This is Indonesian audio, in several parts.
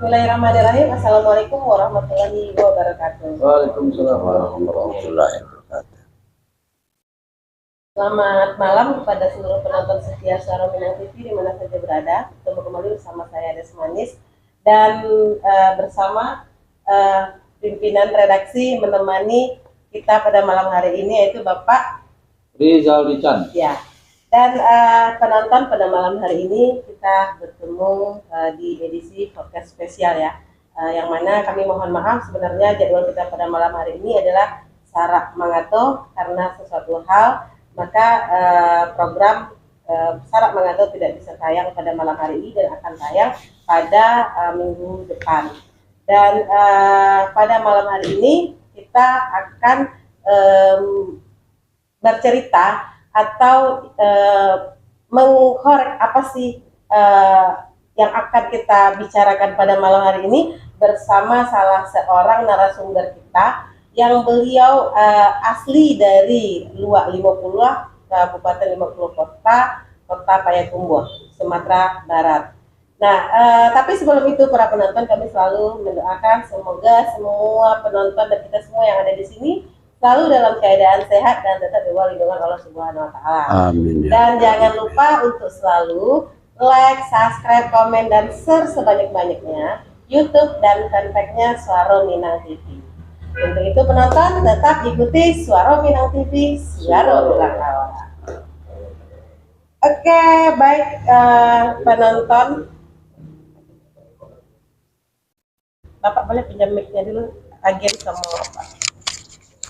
Bismillahirrahmanirrahim. Assalamualaikum warahmatullahi wabarakatuh. Waalaikumsalam warahmatullahi wabarakatuh. Selamat malam kepada seluruh penonton setia Suara Minang TV di mana saja berada. Bertemu kembali bersama saya Des Manis dan bersama pimpinan redaksi menemani kita pada malam hari ini yaitu Bapak Rizal Dican. Ya. Dan penonton pada malam hari ini kita bertemu di edisi podcast spesial ya, yang mana kami mohon maaf sebenarnya jadwal kita pada malam hari ini adalah Sarak Mangato karena sesuatu hal maka program Sarak Mangato tidak bisa tayang pada malam hari ini dan akan tayang pada minggu depan. Dan pada malam hari ini kita akan bercerita atau mengkorek apa sih yang akan kita bicarakan pada malam hari ini bersama salah seorang narasumber kita yang beliau asli dari Luak 50, Kabupaten 50 Kota Payakumbuh, Sumatera Barat. Nah, tapi sebelum itu para penonton kami selalu mendoakan semoga semua penonton dan kita semua yang ada di sini selalu dalam keadaan sehat dan tetap di bawah lindungan Allah Subhanahu wa Ta'ala. Amin. Dan jangan lupa untuk selalu like, subscribe, komen, dan share sebanyak-banyaknya YouTube dan fanpage-nya Suara Minang TV. Untuk itu penonton tetap ikuti Suara Minang TV, Suara Minang Kawa. Oke, baik penonton. Bapak boleh pinjam mic-nya dulu, agen sama Bapak.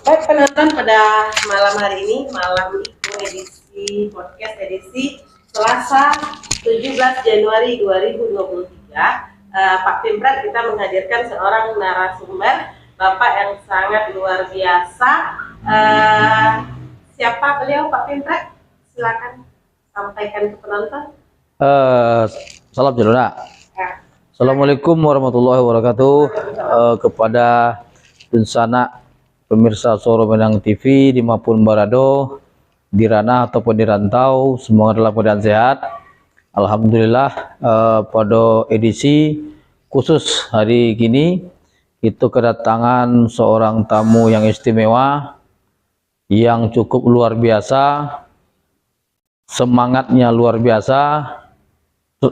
Baik penonton, pada malam hari ini, malam itu edisi podcast edisi Selasa 17 Januari 2023, Pak Pimpret kita menghadirkan seorang narasumber, Bapak yang sangat luar biasa. Siapa beliau Pak Pimpret? Silakan sampaikan ke penonton. Salam Jaluna. Assalamualaikum warahmatullahi wabarakatuh. Kepada pensana pemirsa Suara Minang TV dimanapun berada, di ranah ataupun di rantau, semoga dalam keadaan sehat. Alhamdulillah, pada edisi khusus hari ini itu kedatangan seorang tamu yang istimewa, yang cukup luar biasa, semangatnya luar biasa.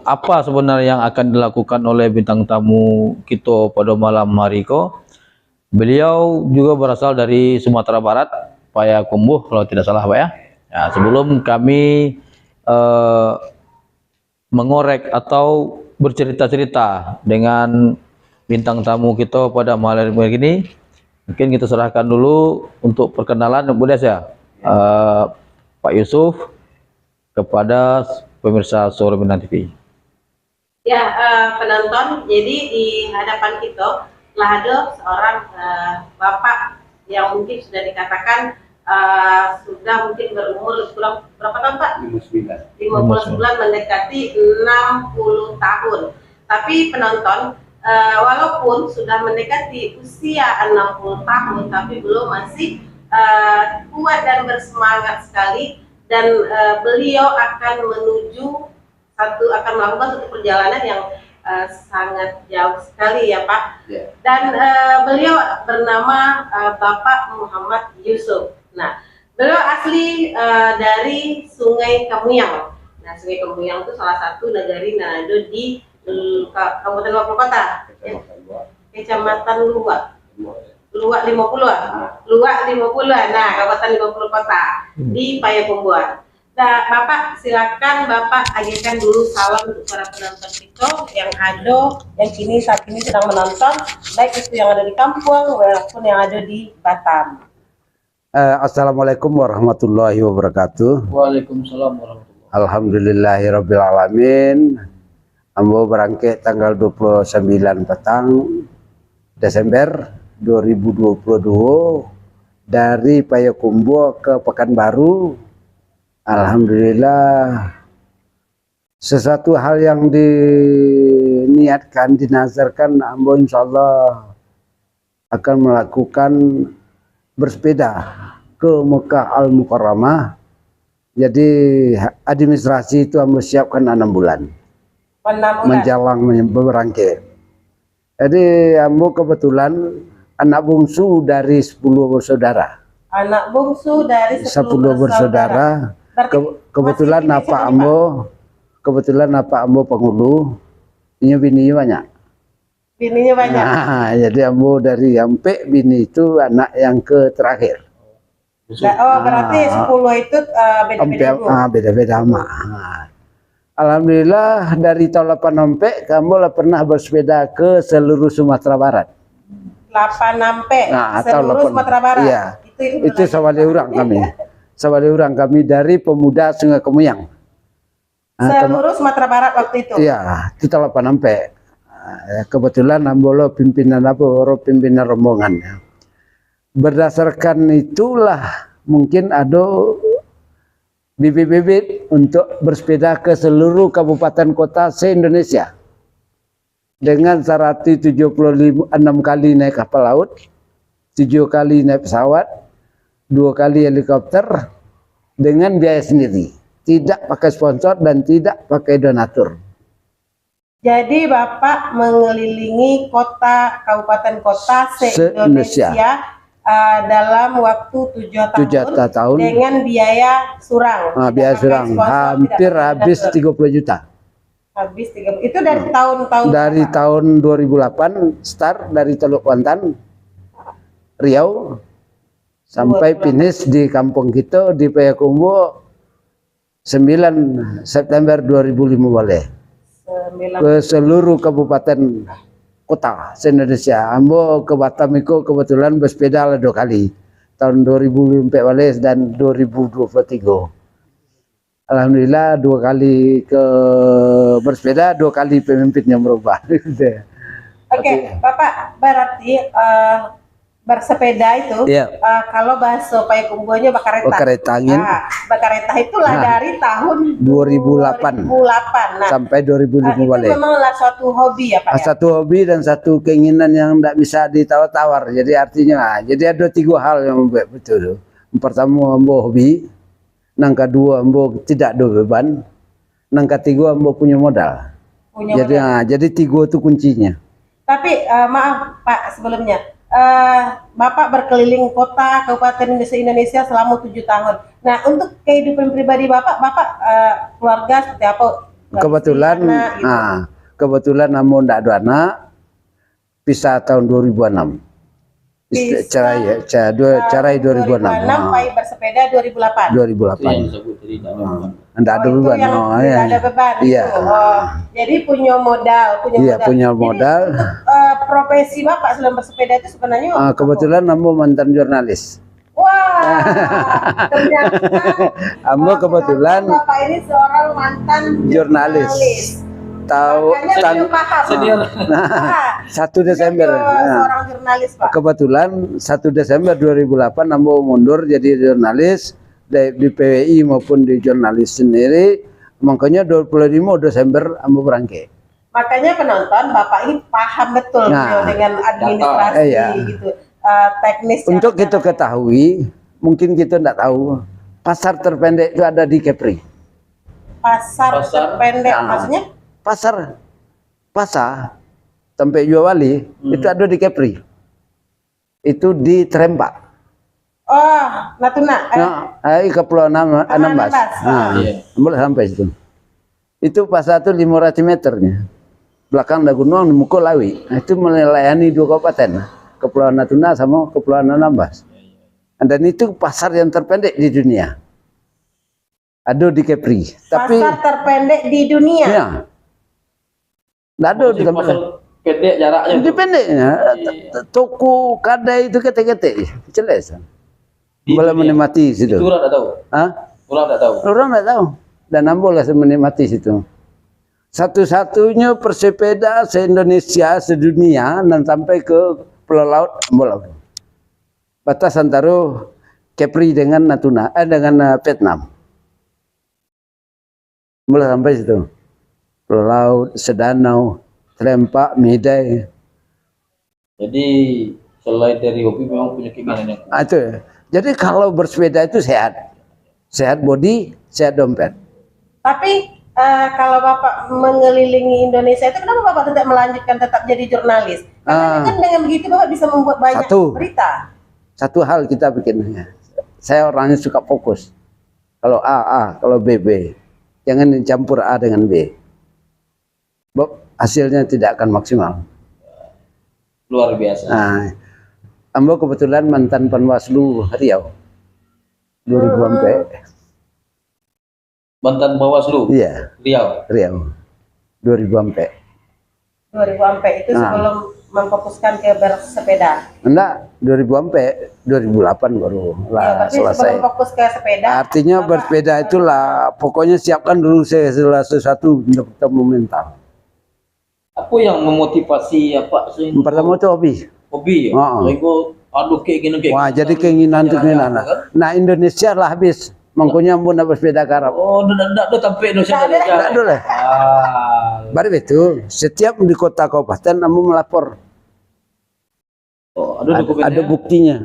Apa sebenarnya yang akan dilakukan oleh bintang tamu kita pada malam hari ini? Beliau juga berasal dari Sumatera Barat, Payakumbuh kalau tidak salah Pak ya. Nah, sebelum kami mengorek atau bercerita-cerita dengan bintang tamu kita pada malam hari ini, mungkin kita serahkan dulu untuk perkenalan Bu Des ya, Pak Yusuf kepada pemirsa Suara Minang TV. Ya, penonton, jadi di hadapan kita telah ada seorang bapak yang mungkin sudah dikatakan sudah mungkin berumur kurang berapa tahun Pak? 59 mendekati 60 tahun. Tapi penonton, walaupun sudah mendekati usia 60 tahun tapi belum masih kuat dan bersemangat sekali, dan beliau akan melakukan satu perjalanan yang sangat jauh sekali ya Pak. Dan beliau bernama Bapak Muhammad Yusuf. Nah, beliau asli dari Sungai Kemuyang. Nah, Sungai Kemuyang itu salah satu nagari yang ada di Kabupaten 50 Kota, Kecamatan Luak 50. Nah, Kabupaten 50 Kota di Payakumbuh. Nah, Bapak silakan Bapak agenkan dulu salam untuk para penonton kita yang saat ini sedang menonton, baik itu yang ada di kampung maupun yang ada di Batam. Assalamualaikum warahmatullahi wabarakatuh. Waalaikumsalam warahmatullahi wabarakatuh. Alhamdulillahirabbil alamin. Ambo berangkat tanggal 29 petang Desember 2022 dari Payakumbuh ke Pekanbaru. Alhamdulillah, sesuatu hal yang diniatkan, dinazarkan, ambo insyaallah akan melakukan bersepeda ke Mekah Al-Mukarramah. Jadi administrasi itu ambo siapkan 6 bulan. menjelang berangkat. Jadi ambo kebetulan anak bungsu dari 10 bersaudara. Anak bungsu dari 10 10 bersaudara. Berarti Kebetulan masih apa bisa ambo penghulu. Ini bininya banyak. bininya banyak. Nah, jadi ambo dari sampai bini itu anak yang ke terakhir. Oh, berarti 10 itu beda-beda ibu. Beda-beda mak. Alhamdulillah dari tahun 8 sampai kamu lah pernah bersepeda ke seluruh Sumatera Barat. 8 sampai Nah, seluruh Sumatera Barat. Iya. Itu lagi. sawade urang kami. Sawade urang kami dari pemuda Sungai Kemuyang. Seluruh Sumatera Barat waktu itu. Iya, kita 8 sampai. Kebetulan ambolo pimpinan rombongan. Berdasarkan itulah mungkin ada bibit-bibit untuk bersepeda ke seluruh kabupaten kota se-Indonesia. Dengan 176 kali naik kapal laut, 7 kali naik pesawat, 2 kali helikopter dengan biaya sendiri. Tidak pakai sponsor dan tidak pakai donatur. Jadi Bapak mengelilingi kota, kabupaten kota se-Indonesia dalam waktu 7 tahun dengan biaya surang. Biaya surang hampir habis 30 juta. Habis 30. Itu dari tahun-tahun dari tahun 2008 start dari Teluk Kuantan, Riau sampai finish di kampung kita di Payakumbuh 9 September 2005 boleh. Ke seluruh kabupaten kota se-Indonesia. Ambo ke Batam itu kebetulan bersepeda 2 kali. Tahun 2014 dan 2023. Alhamdulillah 2 kali ke bersepeda, 2 kali pemimpinnya berubah. Oke, Bapak berarti bersepeda itu kalau bahasa Payakumbuhnya bakareta. Bakareta angin. Bakareta itulah dari tahun 2008 sampai 2005 itu memanglah suatu hobi ya Pak? Satu hobi dan satu keinginan yang tidak bisa ditawar-tawar. Jadi artinya, jadi ada 3 hal yang membuat betul. Yang pertama ambo hobi, yang kedua ambo tidak ada beban, yang ketiga ambo punya modal. Jadi 3 itu kuncinya. Tapi maaf Pak sebelumnya. Bapak berkeliling kota kabupaten Indonesia selama 7 tahun. Nah, untuk kehidupan pribadi Bapak keluarga seperti apa? Kebetulan, kebetulan namun tidak ada anak, pisah tahun 2006. Cerai 2006. Bersepeda 2008. 2008. Tidak ada beban. Tidak ada beban. Iya. Jadi punya modal. Punya modal. Jadi, profesi Bapak sebelum bersepeda itu sebenarnya kebetulan ambo mantan jurnalis. Wah, ternyata ambo kebetulan Bapak ini seorang mantan jurnalis. Tahu senior. 1 Desember. Seorang jurnalis Pak. Kebetulan 1 Desember 2008 ambo mundur jadi jurnalis di PWI maupun di jurnalis sendiri. Makanya 25 Desember ambo berangkat. Makanya penonton Bapak ini paham betul dengan administrasi gitu, teknis. Untuk kita ketahui, mungkin kita tidak tahu, pasar terpendek itu ada di Kepri. Pasar terpendek maksudnya? Pasar sampai Juawali itu ada di Kepri. Itu di Terempak. Oh, Natuna. Kepulauan Anambas. Boleh sampai situ. Itu pasar itu 500 meternya. Belakang Dagunuang di Muko Lawi. Itu melayani 2 kabupaten, Kepulauan Natuna sama Kepulauan Anambas. Dan itu pasar yang terpendek di dunia. Ada di Kepri. Pasar terpendek di dunia. Iya. Nggak ada di tempat pendek jaraknya. Di pendeknya. Toko kadai itu ketek-ketek. Jelas. Boleh menikmati situ. Itu orang tak tahu. Orang tak tahu. Orang tak tahu. Dan boleh menikmati situ. Satu-satunya bersepeda se-Indonesia, sedunia, dan sampai ke Pulau Laut, boleh. Batas antara Kepri dengan Natuna, dengan Vietnam. Boleh sampai situ. Pulau Laut, Sedanau, Terempak, Midai. Jadi selain dari hobi memang punya keinginan yang kuat. Itu. Jadi kalau bersepeda itu sehat. Sehat body, sehat dompet. Tapi kalau Bapak mengelilingi Indonesia itu kenapa Bapak tidak melanjutkan tetap jadi jurnalis? Karena kan dengan begitu Bapak bisa membuat banyak berita. Satu hal kita bikinnya. Saya orangnya suka fokus. Kalau A, kalau B, B. Jangan dicampur A dengan B. Hasilnya tidak akan maksimal. Luar biasa. Nah, Ambo kebetulan mantan Panwaslu Riau 2000 sampai. Mantan Bawaslu. Iya. Riau 2000 sampai. 2000 sampai itu sebelum memfokuskan ke bersepeda. Enggak, 2000 sampai 2008 baru lah selesai. Sebelum fokus ke sepeda. Artinya bersepeda itulah pokoknya siapkan dulu saya sesuatu untuk ketemu mental. Apa yang memotivasi apa? Pertama itu hobi. Hobi ya. Itu aduh kayak gini kayak. Wah, jadi keinginan untuk keinginan. Nah, Indonesia lah habis. Mangkunya mau nak bersepeda ke Arab. Oh, ndak sampai Indonesia. Ndak dulu. Baru itu setiap di kota kabupaten kamu melapor. Oh, ada dokumennya. Ada buktinya.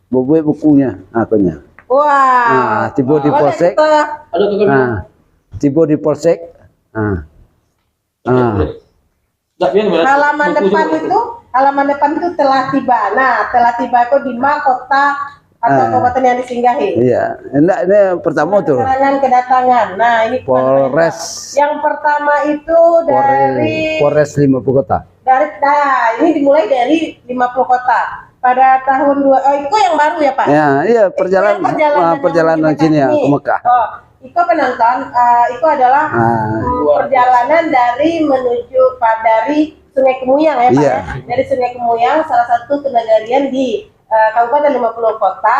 Buat bukunya, akunya. Wah. Tiba di polsek. Ada dokumennya. Tiba di polsek. Halaman depan itu telah tiba. Nah, telah tiba itu di mana kota atau kabupaten yang disinggahi? Iya, enggak, ini pertama tuh. Kedatangan. Nah, ini Polres. Yang pertama itu dari Polres 50 kota. Ini dimulai dari 50 kota. Pada tahun itu yang baru ya Pak? Ya, iya perjalanan sini ya ke Mekah. Oh, itu penonton, itu adalah perjalanan dari menuju dari Sungai Kemuyang ya Pak ya. Dari Sungai Kemuyang, salah satu kenegarian di Kabupaten 50 kota,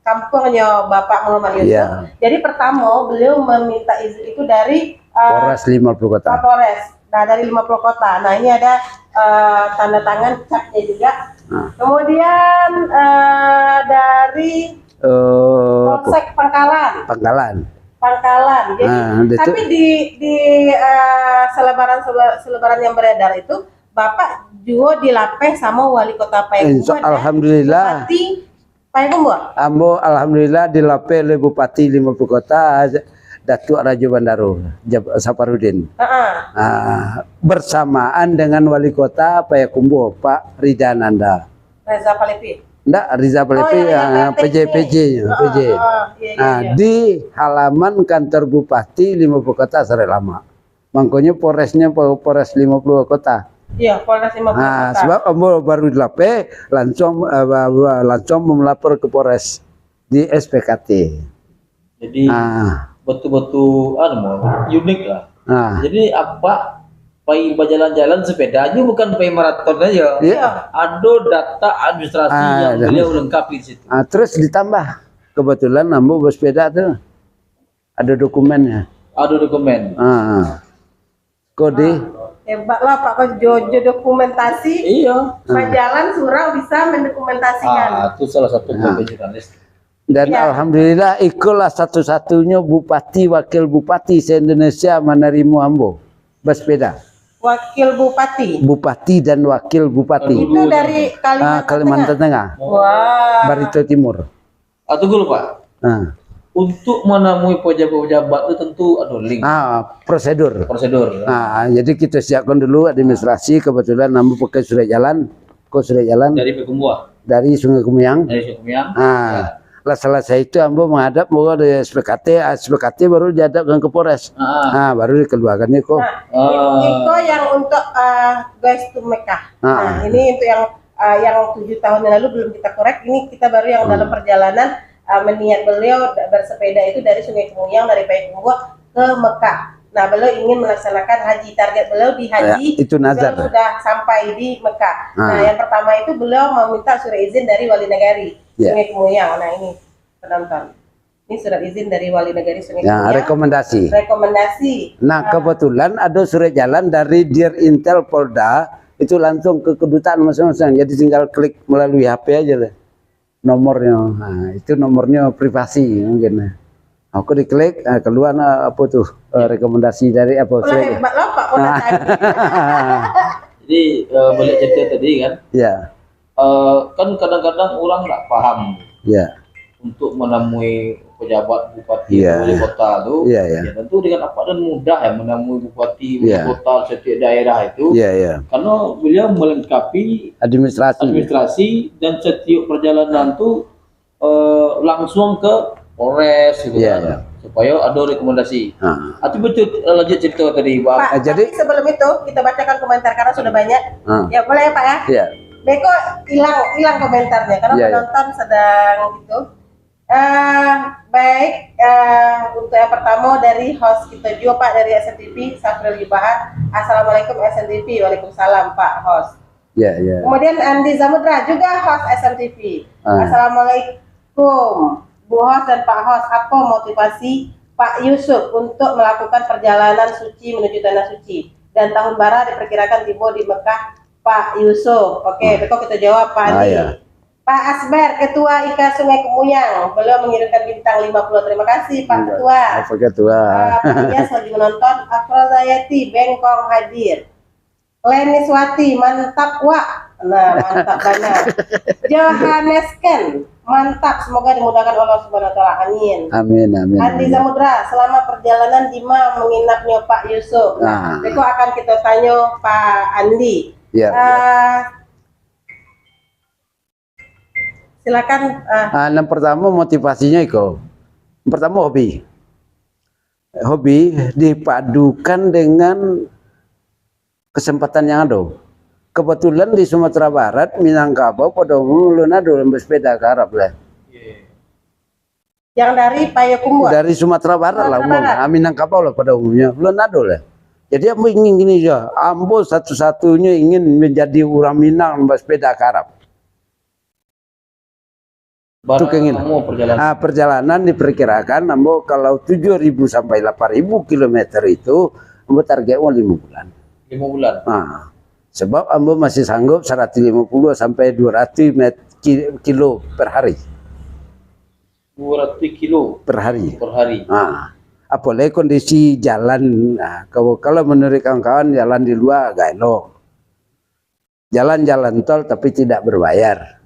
kampungnya Bapak Muhammad Yusuf. Jadi pertama beliau meminta izin itu dari Polres 50 kota. Polres. Nah, dari 50 kota. Nah, ini ada tanda tangan capnya juga. Kemudian dari Polsek Pangkalan. Jadi, tapi di selebaran yang beredar itu Bapak juga dilapeh sama wali kota Payakumbuh. Alhamdulillah. Bupati Payakumbuh. Ambo alhamdulillah dilapeh oleh Bupati 50 kota Datuk Rajo Bandaro Saparudin. Bersamaan dengan wali kota Payakumbuh Pak Ridananda. Reza Palepi. Enggak, Riza Palepi PJ. Di halaman kantor Bupati 50 kota sore lama. Makanya Polresnya Polres 50 kota. Iya, Polres 50 kota. Sebab Ambo baru dilape langsung melapor ke Polres di SPKT. Jadi betul-betul unik lah. Jadi apa pai berjalan-jalan sepedanya bukan pai maraton aja. Ada data administrasi yang beliau lengkapi di situ. Terus ditambah kebetulan Ambo bersepeda tuh ada dokumennya. Ada dokumen. Kode. Hebat lah Pak Jojo dokumentasi. Iya. Jalan surau bisa mendokumentasikan. Itu salah satu jurnalis. Dan alhamdulillah ikulah satu-satunya bupati wakil bupati se-Indonesia menerima Ambo bersepeda. Wakil bupati. Bupati dan wakil bupati. Itu dari Kalimantan Tengah. Wah. Barito Timur. Tunggu Pak. Untuk menemui pejabat-pejabat itu tentu ada link. Prosedur. Jadi kita siapkan dulu administrasi. Kebetulan Ambo pakai surat jalan. Dari Payakumbuh. Dari Sungai Kemuyang. Lah selesai itu Ambo menghadap mau ada SPKT baru dihadapkan ke Polres. Baru dikeluarkannya kok. Itu yang untuk guys to Mekah. Nah, ini untuk yang 7 tahun yang lalu belum kita korek. Ini kita baru yang dalam perjalanan meniat beliau bersepeda itu dari Sungai Kemuyang dari Payakumbuh ke Mekah. Nah, beliau ingin melaksanakan haji. Target beliau di haji itu nazar. Sudah sampai di Mekah. Nah, yang pertama itu beliau meminta surat izin dari wali negari Sungai Kemuyang. Nah, ini penonton. Ini surat izin dari wali negari Sungai Kemuyang. Rekomendasi. Nah, kebetulan ada surat jalan dari Dir Intel Polda itu langsung ke kedutaan masing-masing. Jadi tinggal klik melalui HP aja lah. Nomornya. Nah, itu nomornya privasi mungkin. Aku diklik keluar apa tuh rekomendasi dari apa hebat loh Pak. Jadi balik cerita tadi kan. Iya. Kan kadang-kadang orang nggak paham. Iya. Untuk menemui pejabat bupati Iya. wali kota itu, Iya, iya. ya tentu dengan apa dan mudah ya menemui bupati wali Iya. kota setiap daerah itu, Iya, iya. karena beliau melengkapi administrasi dan setiap perjalanan tuh langsung ke Polres gitu Iya, kan, iya. supaya ada rekomendasi. Ah. Itu betul lanjut cerita tadi Bang. Pak, jadi- tapi sebelum itu kita bacakan komentar karena sudah banyak. Ah. Ya boleh ya Pak ya. Iya. Beko hilang komentarnya karena Iya, iya. penonton sedang gitu. Baik, untuk yang pertama dari host kita juga Pak dari SNTV, Safril Ibahat. Assalamualaikum SNTV, waalaikumsalam Pak host. Iya, iya. Kemudian Andi Zamudra juga host SNTV. Ah. Assalamualaikum Bu host dan Pak host, apa motivasi Pak Yusuf untuk melakukan perjalanan suci menuju tanah suci dan tahun bara diperkirakan tiba di Mekah Pak Yusuf? Oke, besok kita jawab Pak Andi. iya. Pak Asber, Ketua IKA Sungai Kemuyang, beliau mengirimkan bintang 50. Terima kasih Pak Ketua. Apa ketua? Pak Ilyas lagi menonton. Afrozayati Bengkong hadir. Leni Swati mantap Wak. Nah mantap benar. Johannes Ken mantap, semoga dimudahkan Allah Subhanahu Wa Taala. Amin. Amin, amin. Andi Zamudra, selama perjalanan di mana menginapnya Pak Yusuf? Nah. Itu akan kita tanya Pak Andi. Iya. Silakan. Yang pertama motivasinya itu, pertama hobi. Hobi dipadukan dengan kesempatan yang ada. Kebetulan di Sumatera Barat, Minangkabau, pada umumnya ada sepeda ke Arab lah. Yang dari Payakumbuh. Dari Sumatera Barat lah Sumatera umumnya, Barat. Minangkabau lah pada umumnya, belum ada lah. Jadi ambo ingin gini ya, ambo satu-satunya ingin menjadi orang Minang bersepeda ke Arab. Itu keinginan. Perjalanan diperkirakan ambo kalau 7.000 sampai 8.000 kilometer itu ambo targetnya 5 bulan. 5 bulan. Nah, sebab ambo masih sanggup 150 sampai 200 kilo per hari. 200 kilo Per hari. per hari. Nah, apalagi kondisi jalan. Nah, kalau menurut kawan-kawan jalan di luar agak elok. Jalan-jalan tol tapi tidak berbayar.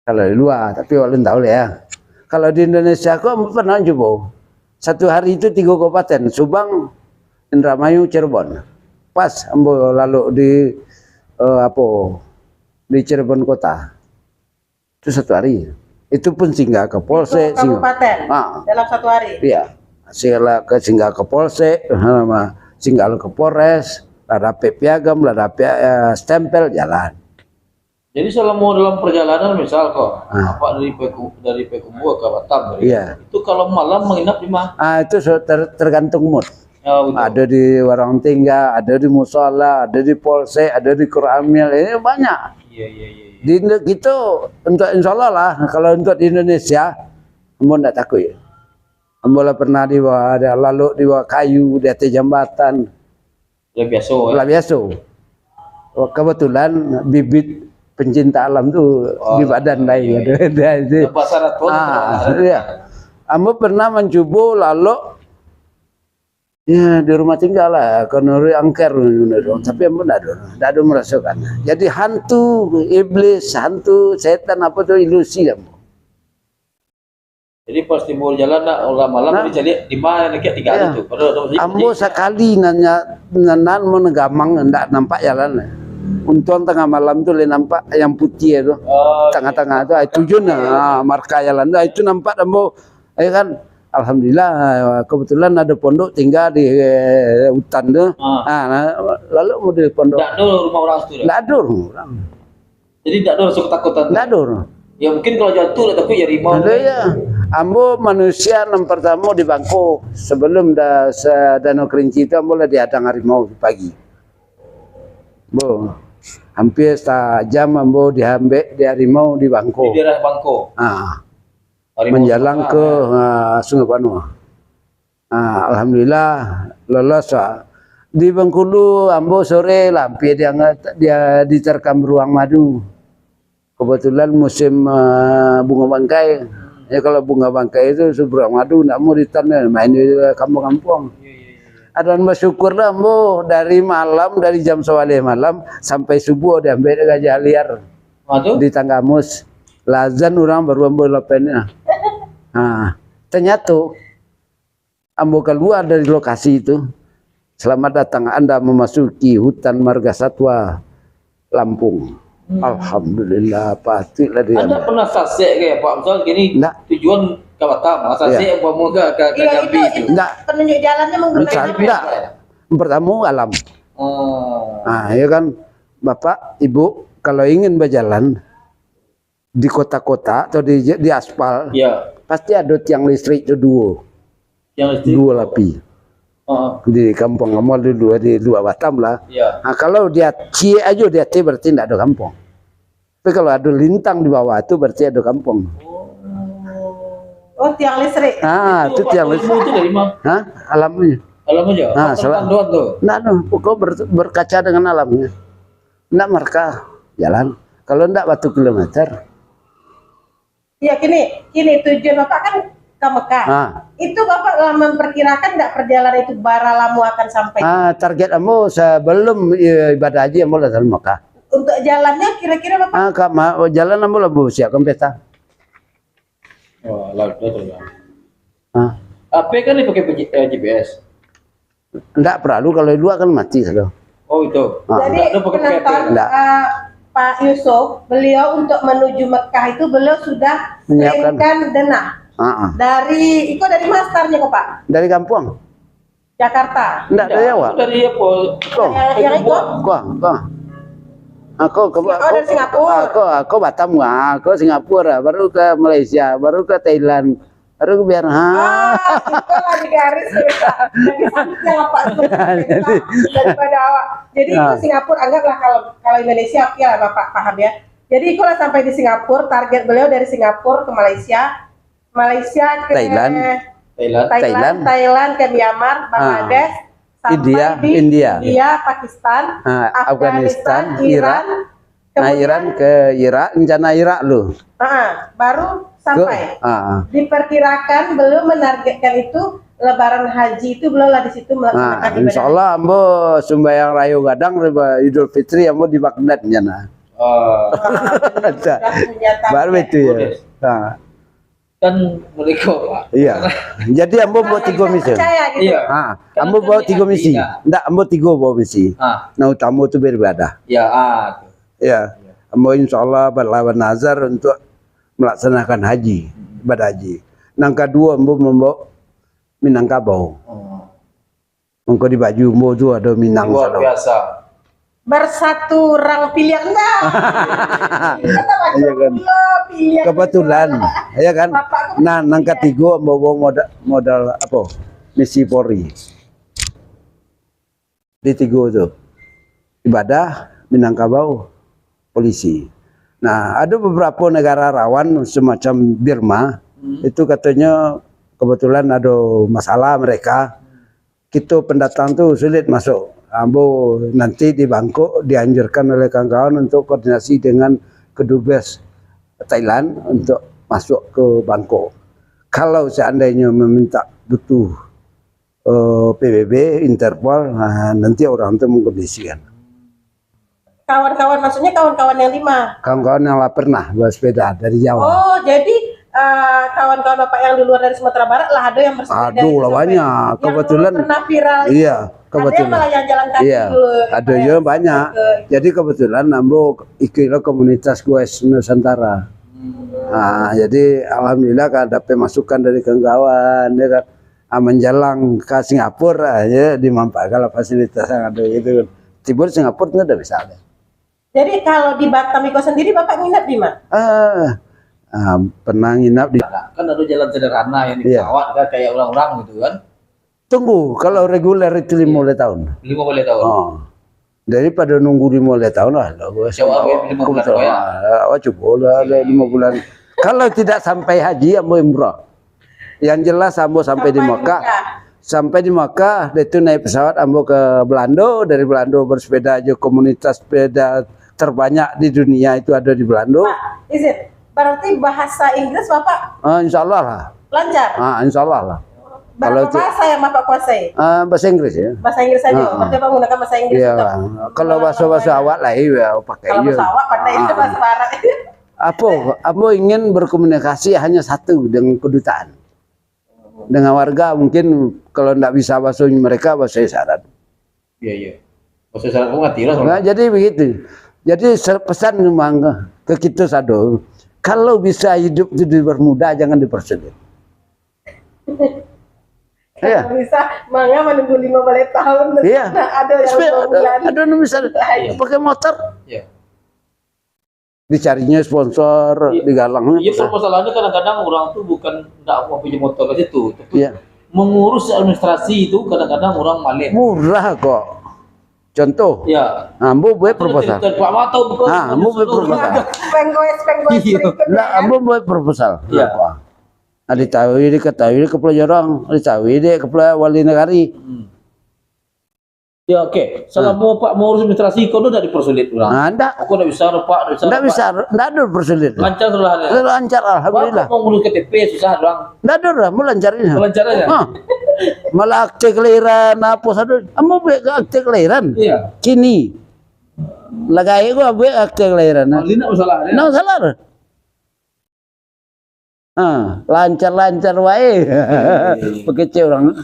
Kalau di luar, tapi walaupun tahu ya. Kalau di Indonesia aku pernah coba. Satu hari itu 3 kabupaten, Subang, Indramayu, Cirebon. Pas ambo lalu di di Cirebon kota. Itu satu hari. Itu pun singgah ke Polsek, Itu kabupaten dalam satu hari. Iya. Singgah ke Polsek, singgah ke Polres, ada piagam, ada stempel, jalan. Jadi selama dalam perjalanan misal kok apa dari Payakumbuh ke Batam, Iya. itu kalau malam menginap di mana? Itu tergantung mood. Ya, betul. Ada di warung tinggal, ada di musola, ada di Polsek, ada di Kuramil, ini banyak. Iya. Di gitu untuk insya Allah lah. Kalau untuk di Indonesia, ambo tidak takut. Ambo lah pernah lalu di bawah kayu, di atas jembatan. Ya biasa. Ya. Lah biasa. Kebetulan bibit pencinta alam tuh di badan lain. Iya. Ambo pernah mencoba lalu ya di rumah tinggal lah, konori angker, tapi ambo tidak ada merasakan. Jadi hantu, iblis, hantu, setan apa tuh ilusi ambo. Jadi pas timbul jalan orang malam jadi cari di mana nih tiga Iya. itu. Ambo sekali nanya mau negamang ndak nampak jalan. Untung tengah malam tuh nampak yang putih itu, tengah-tengah itu jun, marka jalan itu nampak ambo, kan. Alhamdulillah kebetulan ada pondok tinggal di hutan tuh. Lalu mau di pondok. Tidak ada rumah orang itu. Tidak ada orang. Jadi tidak ada rasa ketakutan. Tidak ada orang. Ya mungkin kalau jatuh tapi ya rimau. Ada ya. Ambo manusia yang pertama di Bangko sebelum Danau Kerinci itu ambo lah dihadang harimau pagi. Hampir setengah jam ambo dihambek di harimau di Bangko. Di daerah Bangko. Menjalan ke Sungai Panua. Alhamdulillah lolos. Di Bengkulu ambo sore lampi dia diterkam beruang madu. Kebetulan musim bunga bangkai. Ya kalau bunga bangkai itu beruang madu tidak mau ditanam, main di kampung-kampung. Ada bersyukur lah ambo dari jam 11 malam sampai subuh diambil gajah liar di Tanggamus. Lazan orang baru ambo lepennya. Nah, ternyata ambo keluar dari lokasi itu. Selamat datang Anda memasuki hutan Marga Satwa Lampung. Alhamdulillah, pastilah dia. Anda pernah sasek kayak Pak, misal gini, Nggak. tujuan ke Batam, sasek umpama ke Iya, Jambi itu. itu Nggak. penunjuk jalannya menggunakan apa? Enggak. Pertama alam. Oh. Nah, ya kan, Bapak, Ibu, kalau ingin berjalan di kota-kota atau di aspal, Ya, pasti ada tiang listrik itu yang itu. dua lapi. Oh, Di kampung kamu ada di dua Batam lah. ya. Nah, kalau dia cie aja dia T berarti tidak ada kampung. Tapi kalau ada lintang di bawah itu berarti ada kampung. Oh, tiang listrik. Ah, itu tiang listrik. Itu dari mana? Hah? Alamnya. Alam aja. Ah, Tentang doang tuh. Nah, pokok berkaca dengan alamnya. Nggak marka jalan. Kalau nggak batu kilometer. Iya, kini tujuan Bapak kan ke Mekah. Ah, Itu Bapak memperkirakan nggak perjalanan itu Baralamu akan sampai? target kamu sebelum ibadah haji kamu datang Mekah. Untuk jalannya kira-kira Bapak? Jalan kamu lebih siapkan peta. Wah, laut tuh ya. Ah, AP kan dipakai GPS. nggak perlu kalau dua kan mati sudah. Oh, itu. Ah. Jadi Nggak ada pakai penonton Nggak. Pak Yusuf, beliau untuk menuju Mekah itu beliau sudah Menyiapkan. kirimkan dana dari mastarnya kok Pak, Dari kampung. Jakarta. Nggak dari Jawa. Dari apa? Kok? Yang itu? Kok? Aku ke dari Singapura. Aku Batam aku Singapura, baru ke Malaysia, baru ke Thailand, baru ke Vietnam. Itu lagi garis jadi yang Pak itu daripada awak. Jadi itu Singapura, anggaplah kalau Indonesia oke lah Bapak paham ya. Jadi itulah sampai di Singapura, target beliau dari Singapura ke Malaysia ke Thailand ke Myanmar, Bangladesh, sampai di India, Pakistan, Afghanistan, Iran, Iran ke Irak, rencana Irak lu. baru sampai. Diperkirakan belum menargetkan itu Lebaran Haji itu belum lah di situ melaksanakan ibadah. Insya Allah ambo sembahyang rayo gadang Idul Fitri ambo di Baghdad jana. Baru itu ya. Kan mereka Pak. Iya. Jadi ambo bawa 3 misi. Percaya gitu. Iya. Ambo bawa 3 misi. Enggak, ambo 3 bawa misi. Nah, utama itu beribadah. Ya, Ya. Ambo insya Allah berlawan nazar untuk melaksanakan haji, ibadah haji. Yang kedua ambo membawa Minangkabau. Mengko di baju ambo tu ada Minang. luar biasa. Bersatu orang pilihan enggak. Iya kan. Kebetulan, ya kan. Nah, yang ketiga bawa modal apa? Misi Polri. Di 3 itu ibadah, Minangkabau, polisi. Nah, ada beberapa negara rawan semacam Burma, itu katanya kebetulan ada masalah mereka. Kita pendatang tuh sulit masuk. Ambo nanti di Bangkok dianjurkan oleh kawan-kawan untuk koordinasi dengan kedubes Thailand untuk masuk ke Bangkok. Kalau seandainya meminta butuh PBB, Interpol, nanti orang itu mengkondisikan. Kawan-kawan maksudnya kawan-kawan yang 5. Kawan-kawan yang lah pernah bersepeda dari Jawa. Oh, jadi kawan-kawan Bapak yang di luar dari Sumatera Barat lah ada yang bersepeda. Aduh lah banyak. Kebetulan. Yang pernah viral. Iya, Ada kebetulan. yang malah yang jalan kaki Iya, dulu. ada juga banyak. Jadi kebetulan ambo ikut komunitas Goes Nusantara. Nah, jadi alhamdulillah kan dapat masukan dari kawan-kawan ya kan. Menjelang ke Singapura ya dimanfaatkan fasilitas yang ada itu. Timur Singapura nggak ada bisa ada. Jadi kalau di Batam Iko sendiri Bapak nginep di mana? Pernah nginap di. Kan ada jalan sederhana yang di Iya. pesawat kan kayak orang-orang gitu kan. Tunggu, kalau reguler itu 5 tahun. 50 tahun. Daripada nunggu 5 tahun lah. Jawab 5 bulan ya. Coba lah 5 bulan. Kalau tidak sampai haji, ambo umrah. Yang jelas ambo sampai di Mekah. Sampai di Mekah, itu naik pesawat ambo ke Belanda. Dari Belanda bersepeda aja, komunitas sepeda terbanyak di dunia itu ada di Belanda. Pak, izin. Berarti bahasa Inggris Bapak Insya Allah lah. lancar? Insya Allah lah. Berapa bahasa yang Bapak kuasai? Bahasa Inggris ya. Bahasa Inggris saja. Berarti Bapak menggunakan bahasa Inggris. Iya. untuk Kalau bahasa awak lah iya pakai Kalau iya. bahasa awak pandai itu bahasa barat. Apa ingin berkomunikasi hanya satu dengan kedutaan. Dengan warga mungkin kalau tidak bisa bahasa mereka bahasa isyarat. Iya. Bahasa isyarat aku ngerti lah. Nah, jadi begitu. Jadi pesan memang ke kita sado, kalau bisa hidup itu dipermudah, jangan dipersulit. Iya. Kalau bisa mangga menunggu 15 tahun. Iya. Ada yang 2 bulan. Ada yang bisa pakai motor. Iya. Dicarinya sponsor, digalangnya. Iya, permasalahannya kadang-kadang orang tuh bukan tidak mau punya motor ke situ, tapi Iya. mengurus administrasi itu kadang-kadang orang malas. Murah kok. Contoh, Ya. ambo buat proposal. Pak Matau bukan. Ambo buat proposal. Penggoes Iya. Nah, ambo buat proposal. Iya. Tahu ini ketahui ini kepala jorong, tahu ini kepala wali negari. Ya oke. Selama Pak mau urus administrasi, kau udah dipersulit orang. Nah, enggak. Aku udah bisa, Pak. Enggak ada persulit. Lancar lah. Lancar alhamdulillah. Pak mau ngurus KTP susah doang. Enggak ada, mau lancarin. Lancar aja. Malah akte kelahiran apa satu, amo buat akte kelahiran. Iya. Kini lagai gua buat akte kelahiran. Ini enggak masalah. Nah, salah. Lancar-lancar wae. Begitu orang.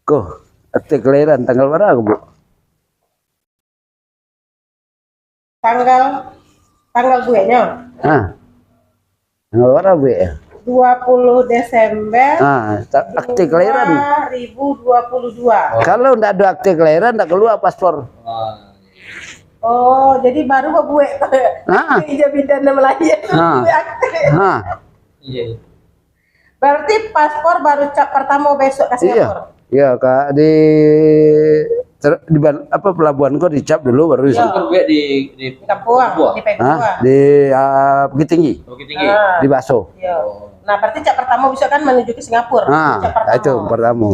Kok akte kelahiran tanggal berapa, Bu? Tanggal gue nya. Tanggal berapa, Bu? 20 Desember Akte kelahiran 2022. Kalau enggak ada akte kelahiran enggak keluar paspor. Oh, jadi baru gue ijazah dan melahir. Iya. Berarti paspor baru cap pertama besok ke Singapura. Iya, Kak, di pelabuhan kok dicap dulu baru bisa. Di Kampung, di Pengkuang. Di Bukit Tinggi. Bukit Tinggi. Di Baso. Iya. Nah, berarti cap pertama besok kan menuju ke Singapura. Cap pertama. Itu pertama.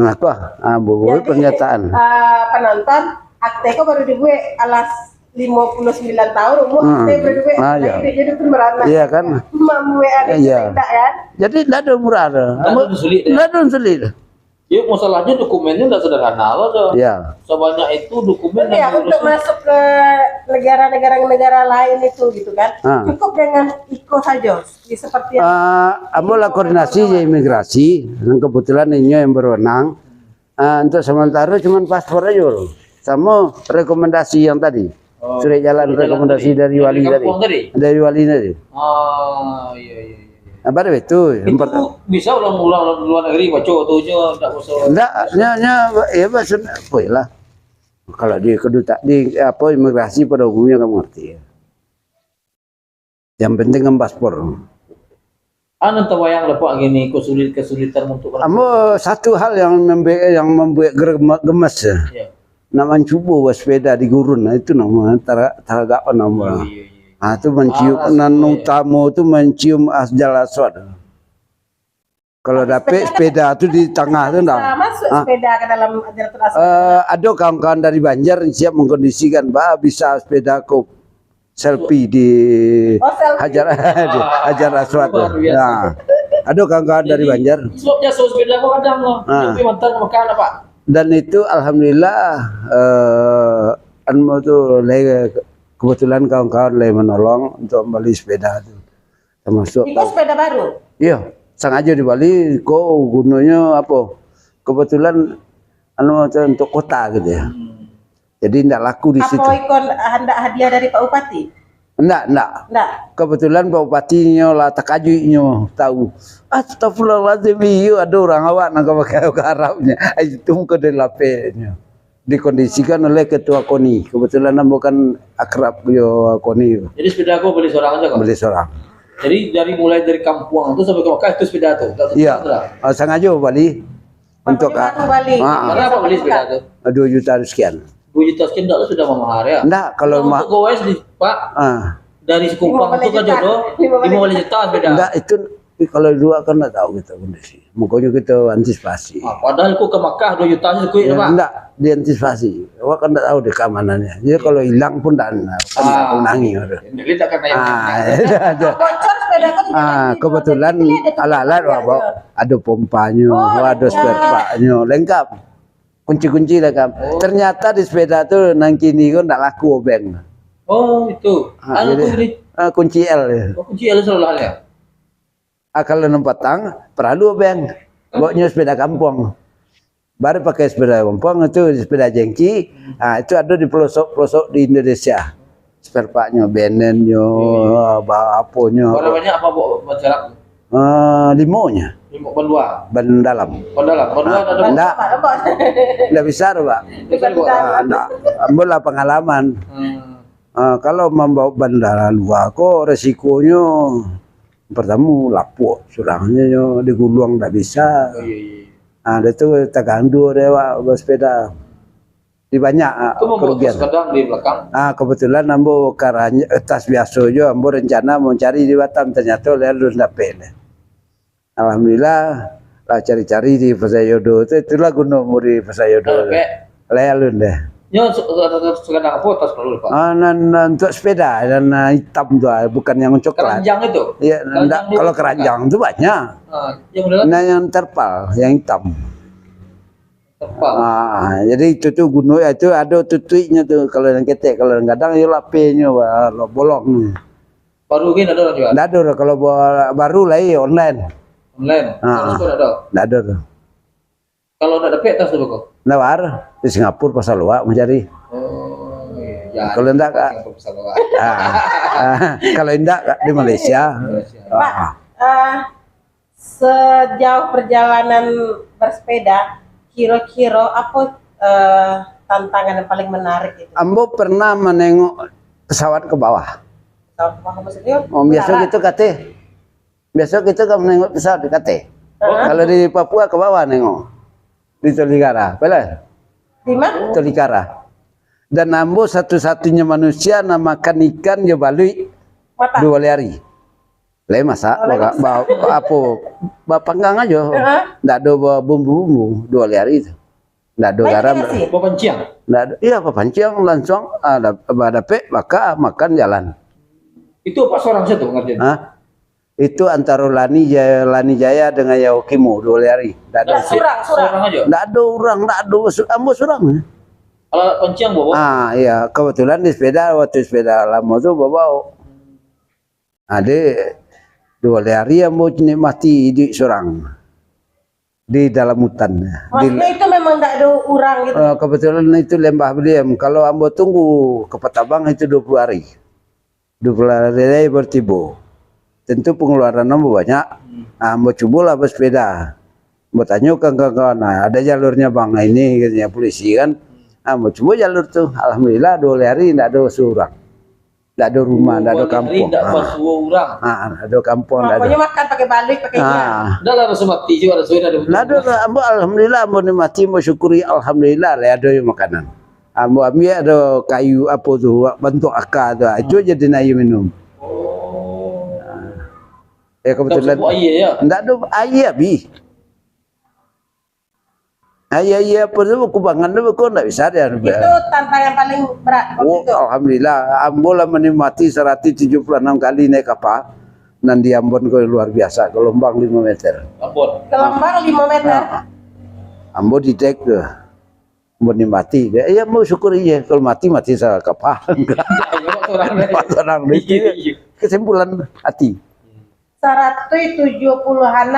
Nah, Bu, Jadi, pernyataan. penonton akte kok baru dibuat alas 59 tahun umur akte baru dibuat. Iya. Jadi itu beranak. Iya kan? Mamue ada tidak kan? Jadi enggak ada murah. Enggak ada sulit. Yuk, masalahnya dokumennya nggak sederhana loh tuh. Iya. Sebanyak itu dokumen Ya, untuk masuk ke negara lain itu gitu kan. Cukup dengan IKO saja. Seperti yang Ambola koordinasi ya imigrasi, dan kebetulan ini yang berwenang. Untuk sementara cuma paspor aja loh. Sama rekomendasi yang tadi. Surat jalan rekomendasi dari wali tadi. Dari wali tadi. Oh, iya. Baru itu. Itu bisa ulang-ulang luar negeri baca tuh enggak usah. Enggak, ya bahasa apa lah. Kalau di kedutaan di imigrasi pada umumnya kamu ngerti ya. Yang penting kan paspor. Tahu yang lepak gini kesulitan untuk satu hal yang membuat gemes ya. Iya. Nama cubo sepeda di gurun, nah itu nama taraga nama. Iya. Itu mencium tamu itu mencium asjal aswad. Kalau dapet sepeda itu di tengah itu enggak. Masuk sepeda ke dalam Jalatul Aswad. Ada kawan-kawan dari Banjar siap mengkondisikan, bisa sepeda ku selfie di Hajar Aswad. Nah, ada kawan-kawan dari Banjar. Sebabnya sepeda kok kadang loh. Tapi mantan makan apa? Dan itu alhamdulillah kebetulan kawan-kawan menolong untuk membeli sepeda itu. Termasuk itu sepeda baru. Iya, sengaja di Bali kok gunanya apa? Kebetulan untuk kota gitu ya. Jadi tidak laku di situ. Apa ikon hendak hadiah dari Pak Bupati? Enggak. Kebetulan Pak Bupatinya lah takajunya tahu. Astagfirullahaladzim, ada orang awak nak pakai ke Arabnya. Itu ke delapenya. Dikondisikan oleh ketua KONI. Kebetulan bukan akrab yo KONI. Jadi sepeda aku beli seorang aja kok. Beli seorang. Jadi mulai dari kampung itu sampai ke Mekah itu sepeda tuh. Iya. Sengaja Bali. Untuk Bali. Kenapa beli sepeda tuh? 2 juta sekian. 2 juta sekian sudah mahal ya? Enggak, kalau untuk gowes di Pak dari Sikumpang itu ke Jodoh 5 juta sepeda. Enggak, itu kalau dua kan enggak tahu kita kondisi. Makanya kita antisipasi. Padahal ku ke Makkah 2 juta aja kuy, Pak. Enggak, diantisipasi. Awak kan enggak tahu deh keamanannya. Jadi kalau hilang pun enggak menangi. Jadi tak kena bocor sepeda kan. Kebetulan alat-alat ada pompanya, ada spare part-nya, lengkap. Kunci-kunci lengkap. Ternyata di sepeda tuh nang kini kan enggak laku obeng. Oh, itu. Anu Jadi, tuh di kunci L ya. kunci L selalu hal ya. Kalau nempatang perlu beng, bawa sepeda kampung. Baru pakai sepeda kampung itu sepeda jengki. Itu ada di pelosok-pelosok di Indonesia. Spare partnya, benennya, aponya. Warna banyak apa bu jarak? Limonya, Lima ban dua. ban dalam. Ban dalam. Ban dua ada bu. Enggak, Apa? enggak besar pak. Bisa bu. Enggak, ambil lah pengalaman. Kalau membawa ban dalam luar kok resikonya pertama lapuk, surangnya digulung enggak bisa. Oh, iya. Ada tuh tergantung deh pak bersepeda. Di banyak Itu membawa kerugian. kadang di belakang. Kebetulan ambo karanya tas biasa aja, ambo rencana mau cari di Batam, ternyata lalu dapet. Alhamdulillah lah cari-cari di Pasayodo itulah gunung muri Pasayodo. Lalu deh. Ya kadang foto kalau lupa. Untuk sepeda dan hitam tuh, bukan yang coklat. Keranjang itu. Iya, kalau keranjang itu banyak. Yang udah Nah, yang terpal, yang hitam. terpal. Jadi itu tuh gunung itu ada tutupnya tuh kalau yang ketek, kalau yang kadang ya lapenya bolong. Baru gini ada juga. Nggak ada kalau baru lah ya online. Online. Harus pun ada. Nggak ada tuh. Kalau udah dapet tas tuh kok. Nawar di Singapura pasal luar mencari. Oh iya. Kalau enggak kalau enggak di Malaysia. Pak, sejauh perjalanan bersepeda, kira-kira apa tantangan yang paling menarik itu? Ambo pernah menengok pesawat ke bawah. Maksudnya, Biasa gitu kate. Biasa kita kan menengok pesawat di kate. Kalau di Papua ke bawah nengok. Di Tolikara, benar? di mana? Tolikara. Dan ambo satu-satunya manusia namakan ikan ya balui Mata. 2 hari. Lain masak, panggang aja. Nggak ada bumbu-bumbu 2 hari itu. Nggak ada garam. Bawa panciang. Nggak ada, iya pancing langsung ada dapet maka makan jalan. Itu apa seorang satu pengertian? Itu antara Lani Jaya dengan Yaokimu 2 hari. Nggak ada. Seorang aja. Nggak ada orang, nggak ada ambo surang. Kalau panciang bawa. Iya, kebetulan di sepeda waktu sepeda lama tuh bawa. Ada 2 hari ambo nikmati di surang di dalam hutan. Maksudnya itu memang nggak ada orang gitu. Kebetulan itu lembah Beliam. Kalau ambo tunggu ke Patabang itu 20 hari. 20 hari bertibu. Tentu pengeluaran ambo banyak. Ambo coba lah bersepeda. Ambo tanya ke kawan, ada jalurnya bang, ini katanya polisi kan. Ambo coba jalur tuh. Alhamdulillah 2 hari tidak ada seorang. Tidak ada rumah, tidak ada kampung. Tidak masuk orang. Ada kampung. Pokoknya makan pakai balik, pakai Tidak lah rasa mati juga ada suara ada. Ada ambo alhamdulillah ambo nikmati, ambo syukuri alhamdulillah lah ada yang makanan. Ambo ambil ada kayu apa tuh bentuk akar tuh. Itu aja dinai minum. Ya kebetulan. Enggak ada air bi. Air apa tuh kubangan tuh kok enggak bisa dia. Itu tantangan paling berat waktu itu. Alhamdulillah ambo lah menikmati 176 kali naik kapal. Dan di Ambon kok luar biasa, gelombang 5 meter. Ambon. Gelombang 5 meter. Ambo di dek tuh. Ambo nikmati. Ya mau syukuri ya, kalau mati saya kapal. Orang itu kesimpulan hati. 176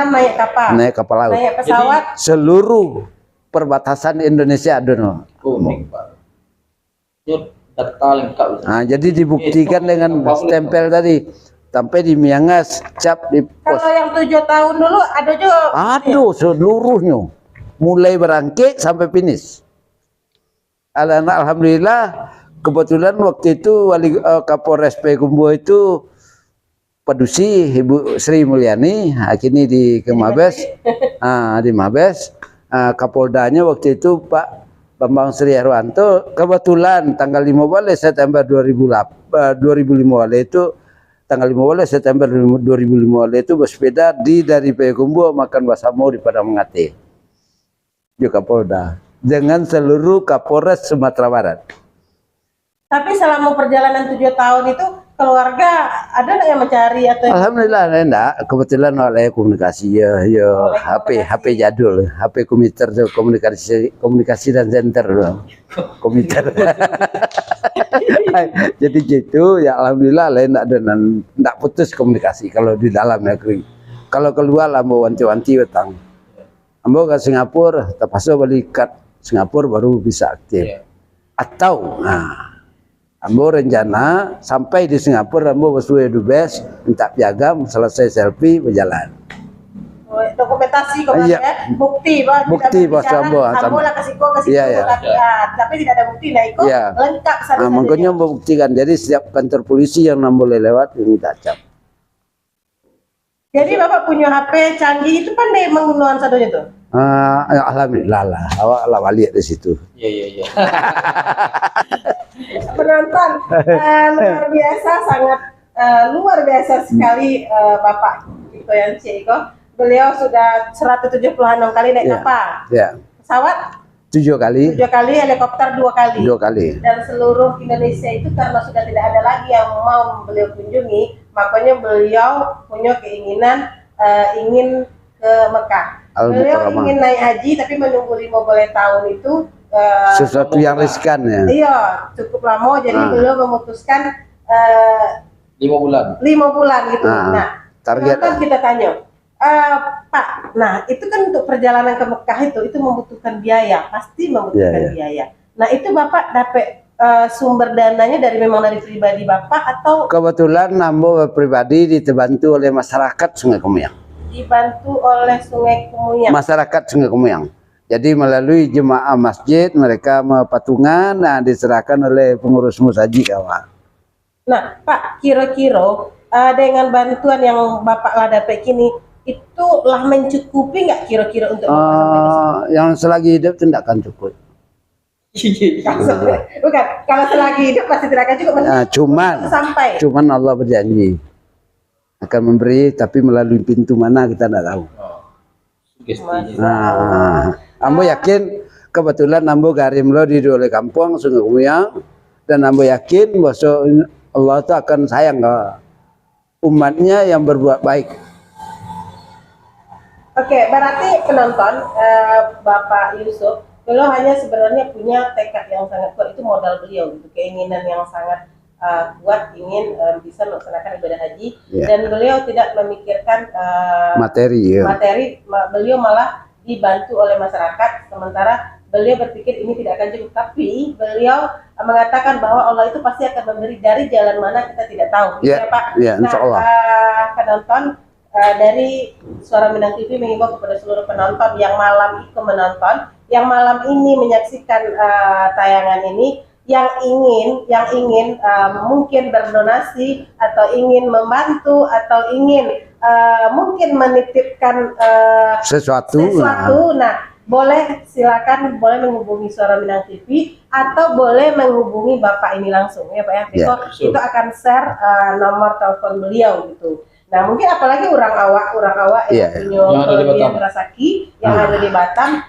naik kapal. Naik kapal laut. Naik pesawat. Seluruh perbatasan Indonesia ada no. Unik Pak. Data lengkap. Jadi dibuktikan dengan stempel tadi. Sampai di Miangas, cap di pos. Kalau yang 7 tahun dulu ada juga. Aduh, seluruhnya. Mulai berangkit sampai finish. Alhamdulillah, kebetulan waktu itu wali Kapolres Payakumbuh itu Padusi Ibu Sri Mulyani, kini di Mabes. Di Mabes. Kapoldanya waktu itu Pak Bambang Sri Herwanto. Kebetulan tanggal 15 September 2005 itu tanggal 15 September 2005 itu bersepeda dari Payakumbuh makan basamo di Padang Mengate. Di Kapolda dengan seluruh Kapolres Sumatera Barat. Tapi selama perjalanan 7 tahun itu keluarga ada nggak yang mencari atau Alhamdulillah enggak, kebetulan oleh komunikasi ya HP jadul, HP komputer tuh komunikasi dan center loh. Komputer. Jadi gitu ya alhamdulillah lain enggak putus komunikasi kalau di dalam negeri. Kalau keluar lah mau wanti-wanti betang. Ambo ke Singapura, terpaksa balik ke Singapura baru bisa aktif. Atau ambo rencana sampai di Singapura ambo bersuai dubes minta piagam selesai selfie berjalan. Dokumentasi ya, bukti bos ambo lah kasih tapi tidak ada bukti nah itu lengkap sana. Makanya membuktikan jadi setiap kantor polisi yang boleh lewat minta cap. Jadi Bapak punya HP canggih itu pandai menggunakan sadonya tuh? Alhamdulillah lah, awak lah balik di situ. Iya. Penonton luar biasa, sangat luar biasa sekali Bapak Iko Yanci Iko. Beliau sudah 176 kali naik kapal. Iya. Pesawat 7 kali. 7 kali, helikopter 2 kali. 2 kali. Dan seluruh Indonesia itu karena sudah tidak ada lagi yang mau beliau kunjungi, makanya beliau punya keinginan ingin ke Mekah. Beliau ingin naik haji tapi menunggu 15 tahun itu sesuatu yang riskan ya. Iya, cukup lama jadi beliau memutuskan 5 bulan. 5 bulan gitu. Nah, target kita tanya, Pak, nah itu kan untuk perjalanan ke Mekah itu membutuhkan biaya, pasti membutuhkan biaya. Nah itu Bapak dapat sumber dananya dari pribadi Bapak atau? Kebetulan Nambo pribadi dibantu oleh masyarakat Sungai Kemuyan. Dibantu oleh Sungai Kemuyan. Masyarakat Sungai Kemuyan. Jadi melalui jemaah masjid mereka patungan, diserahkan oleh pengurus musaji kawan. Nah Pak, kira-kira dengan bantuan yang Bapak lah dapat kini itu lah mencukupi nggak kira-kira untuk yang selagi hidup tidak akan cukup. Bukan, kalau selagi hidup pasti tidak akan cukup. Cuman Allah berjanji akan memberi, tapi melalui pintu mana kita tidak tahu. Ambo yakin kebetulan Ambo garim lo di oleh kampung Sungai Kemuyan dan Ambo yakin bahwa Allah itu akan sayang ke umatnya yang berbuat baik. Oke, berarti penonton Bapak Yusuf, beliau hanya sebenarnya punya tekad yang sangat kuat, itu modal beliau, gitu, keinginan yang sangat kuat ingin bisa melaksanakan ibadah haji, dan beliau tidak memikirkan materi, beliau malah dibantu oleh masyarakat, sementara beliau berpikir ini tidak akan cukup, tapi beliau mengatakan bahwa Allah itu pasti akan memberi dari jalan mana kita tidak tahu, ya Pak. Insya Allah. Penonton dari Suara Minang TV mengimbau kepada seluruh penonton yang malam itu menonton, yang malam ini menyaksikan tayangan ini, yang ingin mungkin berdonasi atau ingin membantu atau ingin mungkin menitipkan sesuatu. Nah, boleh silakan menghubungi Suara Minang TV atau boleh menghubungi Bapak ini langsung ya Pak ya. Itu akan share nomor telepon beliau gitu. Nah mungkin apalagi orang awak yang punya kelebihan Rasaki yang ada di Batam,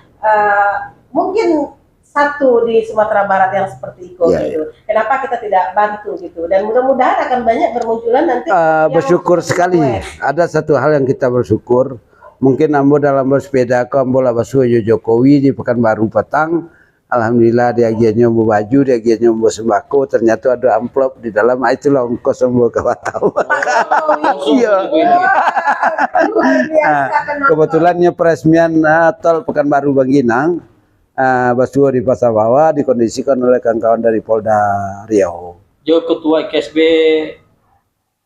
mungkin satu di Sumatera Barat yang seperti Iko gitu. Kenapa kita tidak bantu gitu? Dan mudah-mudahan akan banyak bermunculan nanti. Bersyukur sekali. Ada satu hal yang kita bersyukur. Mungkin Ambo dalam bersepeda ke Ambo lah basuh Jokowi di Pekanbaru petang. Alhamdulillah diagiannya mau baju, diagiannya mau sembako, ternyata ada amplop di dalam, itulah ongkos Ambo ke Batam. Kebetulannya peresmian tol Pekanbaru Bangkinang, basuh di Pasar Bawah dikondisikan oleh kawan-kawan dari Polda Riau. Jo Ketua KSB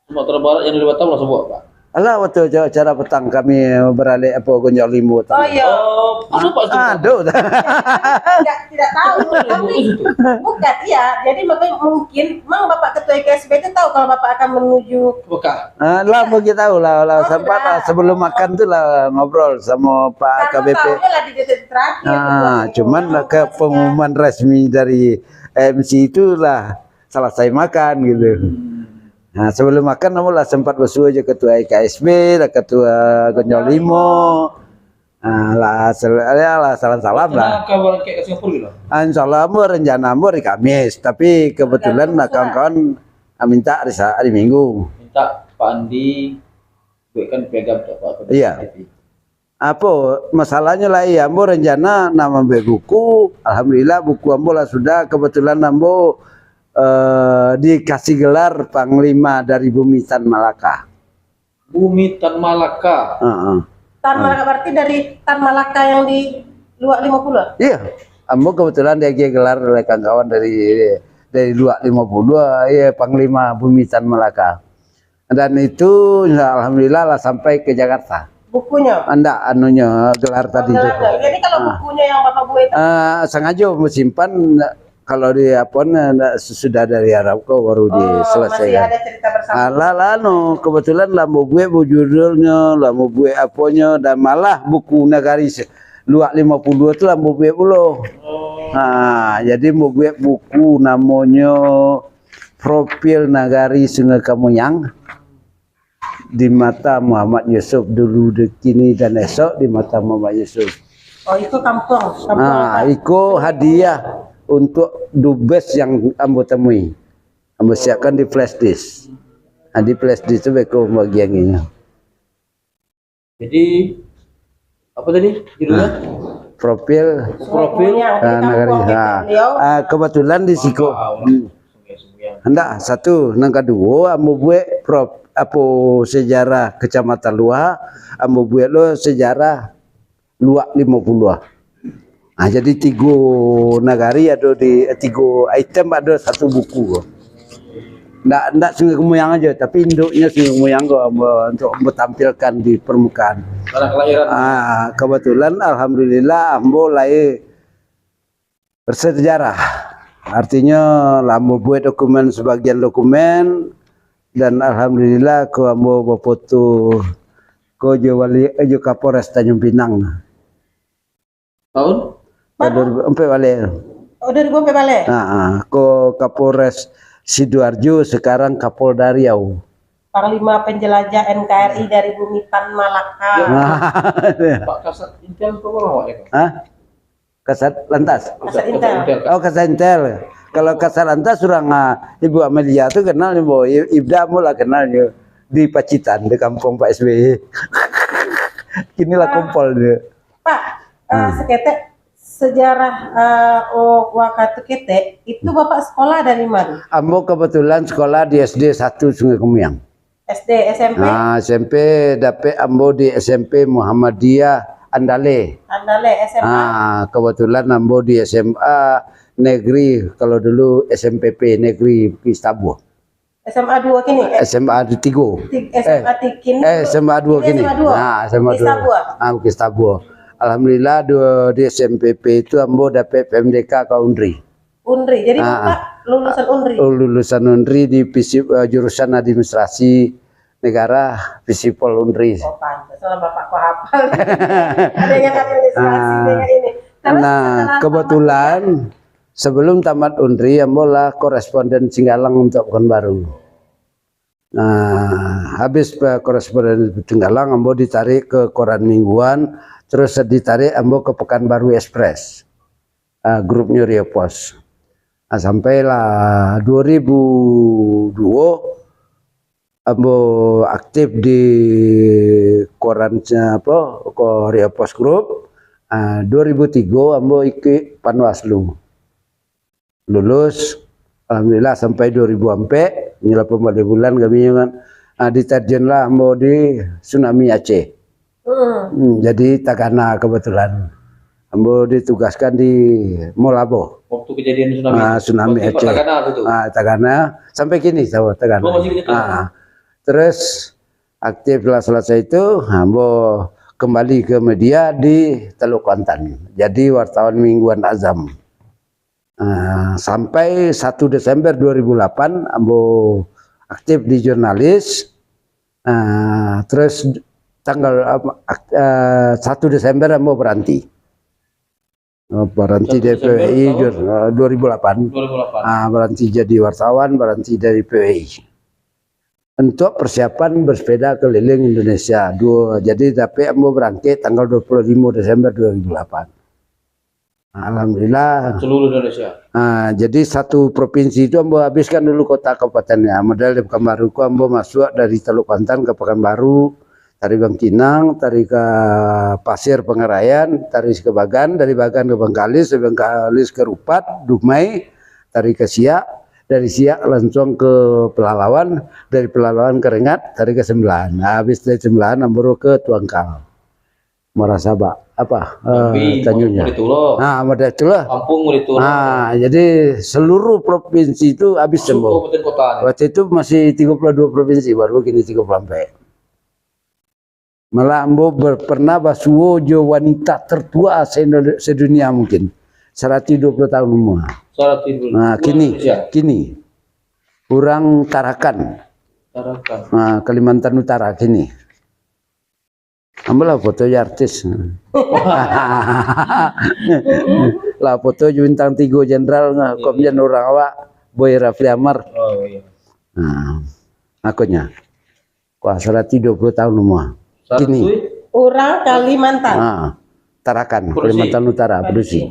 Sumatera Barat yang di Batam langsung buat Pak. Alah waktu acara petang kami beralih Gonjol Limbo. Oh iya. Aduh. Tidak tahu. Bukan iya. Jadi mungkin Bapak Ketua KSB itu tahu kalau Bapak akan menuju Mekah. Lah mungkin tahu lah sempat sebelum makan tuh lah ngobrol sama Pak KBP. Cuman ke pengumuman resmi dari MC itulah selesai makan gitu. Nah sebelum makan namun lah sempat bersuah aja Ketua KSB, lah Ketua Gonjol Limo, lah salam lah. Kabar ke Singapura gitu? Insya Allah rencana hari Kamis, tapi kebetulan lah kawan-kawan minta hari Minggu. Minta Pak Andi buatkan piagam Pak. Iya. Apa masalahnya lah ya, ambo rencana nama buku, alhamdulillah buku ambo lah sudah, kebetulan ambo dikasih gelar Panglima dari Bumi Tan Malaka. Bumi Tan Malaka. Tan Malaka berarti dari Tan Malaka yang di Luak 50? Iya, ambo kebetulan dia gelar oleh kawan-kawan dari Luak 52, ya Panglima Bumi Tan Malaka. Dan itu alhamdulillah lah sampai ke Jakarta. Bukunya? Anda anunya gelar tadi. Jadi kalau bukunya yang Bapak buat itu? Sengaja simpan kalau di Apon sudah dari Arab kok baru diselesaikan. Masih ada cerita bersama. Kebetulan lah mau buat judulnya, lah mau buat apanya, dan malah buku Nagaris Luak 52 itu lah mau buat dulu. Nah, jadi mau buat buku namanya Profil Nagari Sungai Kamoyang di mata Muhammad Yusuf dulu, kini dan esok di mata Muhammad Yusuf. Oh, itu kampung. Itu hadiah untuk dubes yang ambo temui. Ambo siapkan di flash disk. Nah, di flash disk itu beko bagian ini. Jadi apa tadi judulnya? Profil Nagari. Kebetulan di Siko. Hendak satu, nang kedua ambo buat sejarah Kecamatan Luak, ambo buat lo sejarah Luak 50. Nah, jadi 3 nagari ada di 3 item ada satu buku. Ndak Sungai Kemoyang aja, tapi induknya Sungai Kemoyang untuk tampilkan di permukaan. Tanah kelahiran. Kebetulan alhamdulillah ambo lahir bersejarah. Artinya ambo buat dokumen, sebagian dokumen, dan alhamdulillah ambo berfoto ko Wali Kapolres Tanjung Pinang. Tahun? 2004 balik. Oh, 2004 balik. Ko Kapolres Sidoarjo, sekarang Kapolda Riau. Panglima penjelajah NKRI dari Bumi Tan Malaka. Pak Kasat Intel kok orang ya? Kasat Lantas. Kasat Intel. Oh, Kasat Intel. Kalau Kasat Lantas surang Ibu Amelia tuh kenal Ibu Ibda mula kenal di Pacitan, di kampung Pak SBY. Inilah kumpul dia. Pak, seketek sejarah Wakatu Kete itu Bapak sekolah dari mana? Ambo kebetulan sekolah di SD 1 Sungai Kemoyang. SD, SMP? SMP dapet ambo di SMP Muhammadiyah Andale. Andale, SMA? Kebetulan ambo di SMA negeri, kalau dulu SMPP negeri Pistabuah. SMA 2 kini? SMA 3. SMA 3 kini? SMA 2 kini. SMA 2. Pistabuah. Alhamdulillah di SMPP itu ambo dapat PMDK ke Undri. Undri, jadi Bapak lulusan Undri? Lulusan Undri di jurusan administrasi negara Visipol Undri. Oh, pantas. Soalnya Bapak kok hafal. Ada yang administrasi dengan ini. Kebetulan sebelum tamat Undri, ambo lah koresponden Singgalang untuk Pekanbaru. Habis koresponden Singgalang, ambo ditarik ke koran mingguan, terus ditarik ambo ke Pekanbaru Express, grupnya Rio Pos. Sampailah 2002 ambo aktif di koran Rio Pos Group. 2003 ambo ikut Panwaslu, lulus alhamdulillah sampai 2004, ini 18 bulan kami kan diterjun lah ambo di tsunami Aceh. Jadi Tagana kebetulan ambo ditugaskan di Molabo waktu kejadian tsunami Aceh. Tagana sampai kini sama Tagana. Terus aktif lah selesai itu ambo kembali ke media di Teluk Kuantan, jadi wartawan mingguan Azam. Sampai 1 Desember 2008 ambo aktif di jurnalis. Terus tanggal 1 Desember ambo berhenti. Berhenti dari PWI 2008. Berhenti jadi wartawan, berhenti dari PWI. Untuk persiapan bersepeda keliling Indonesia. Jadi tapi ambo berangkat tanggal 25 Desember 2008. Alhamdulillah. seluruh Indonesia. Nah, jadi satu provinsi itu ambo habiskan dulu kota kabupatennya. Modal di Pekanbaru ku ambo masuk dari Teluk Pantan ke Pekanbaru, tarik Bangkinang, tarik ke Pasir Pengarayan, tarik ke Bagan, dari Bagan ke Bangkalis, dari Bangkalis ke Rupat, Dumai, tarik ke Siak, dari Siak langsung ke Pelalawan, dari Pelalawan ke Rengat, tarik ke Sembilan. Nah, habis dari Sembilan ambo ke Tuangkal. Merasaba apa Tanjungnya. Nah, model itulah. Kampung Mulitulo. Nah, jadi seluruh provinsi itu habis sembuh. Waktu itu masih 32 provinsi, baru kini 34. Malah ambo pernah basuo jo wanita tertua sedunia mungkin. 120 tahun umur. Nah, kini orang Tarakan. Nah, Kalimantan Utara kini. Ambil foto ya artis. Lah foto bintang 3 jenderal komjen orang awak Boy Rafli Amar. Oh iya. Nah, akunya. Kuasa 20 tahun umur. Kini orang Kalimantan. nah, Tarakan, Kalimantan Utara, Produksi.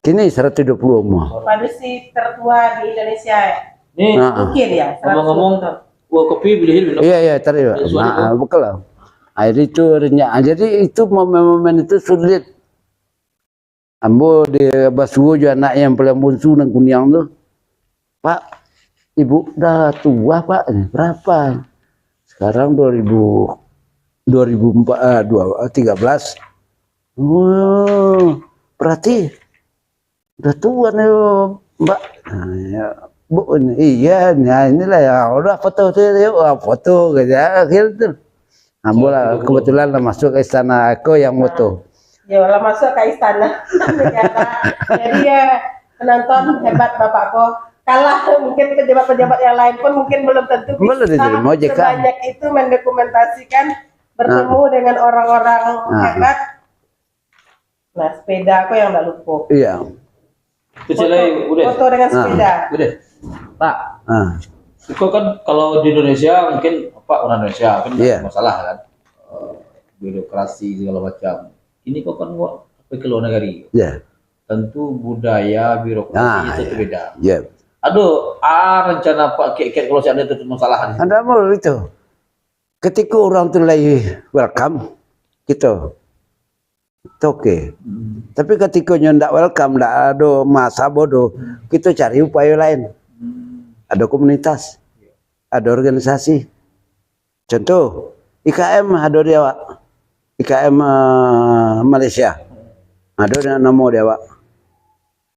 Kini 120 umur. Produksi tertua di Indonesia. Nih, Mungkin ya. ngomong-ngomong, kopi beli Iya, tadi. Nah, betul lah. Akhirnya itu jadi itu momen-momen itu sulit. Ambo di basuh juga anak yang paling bungsu nang Kuniang tuh. Pak, ibu dah tua Pak. Berapa? Sekarang 2013. Oh, berarti udah tua nih Mbak. Nah, ya, Bu, iya, nah inilah ya udah foto tuh, foto gitu. Ambola kebetulan masuk ke istana aku yang moto. Ya lah masuk ke istana negara. Jadi ya penonton hebat bapakku. Kalah mungkin pejabat-pejabat yang lain pun mungkin belum tentu bisa sebanyak itu mendokumentasikan bertemu dengan orang-orang hebat. Nah, sepeda aku yang nggak lupa. Iya. Foto dengan sepeda. Udah. Pak. Itu kan kalau di Indonesia mungkin orang Indonesia kan masalah kan, birokrasi segala macam. Ini kok kan ke luar negeri. Tentu budaya birokrasi itu beda. Aduh, rencana Pak Kek kalau ada itu masalah. Ada mau itu. Ketika orang tu lagi welcome, gitu. Itu oke. Tapi ketika ndak welcome, ndak ada masa bodoh, kita cari upaya lain. Ada komunitas, ada organisasi. Contoh, IKM ada di awak. IKM Malaysia. Ada nama di awak.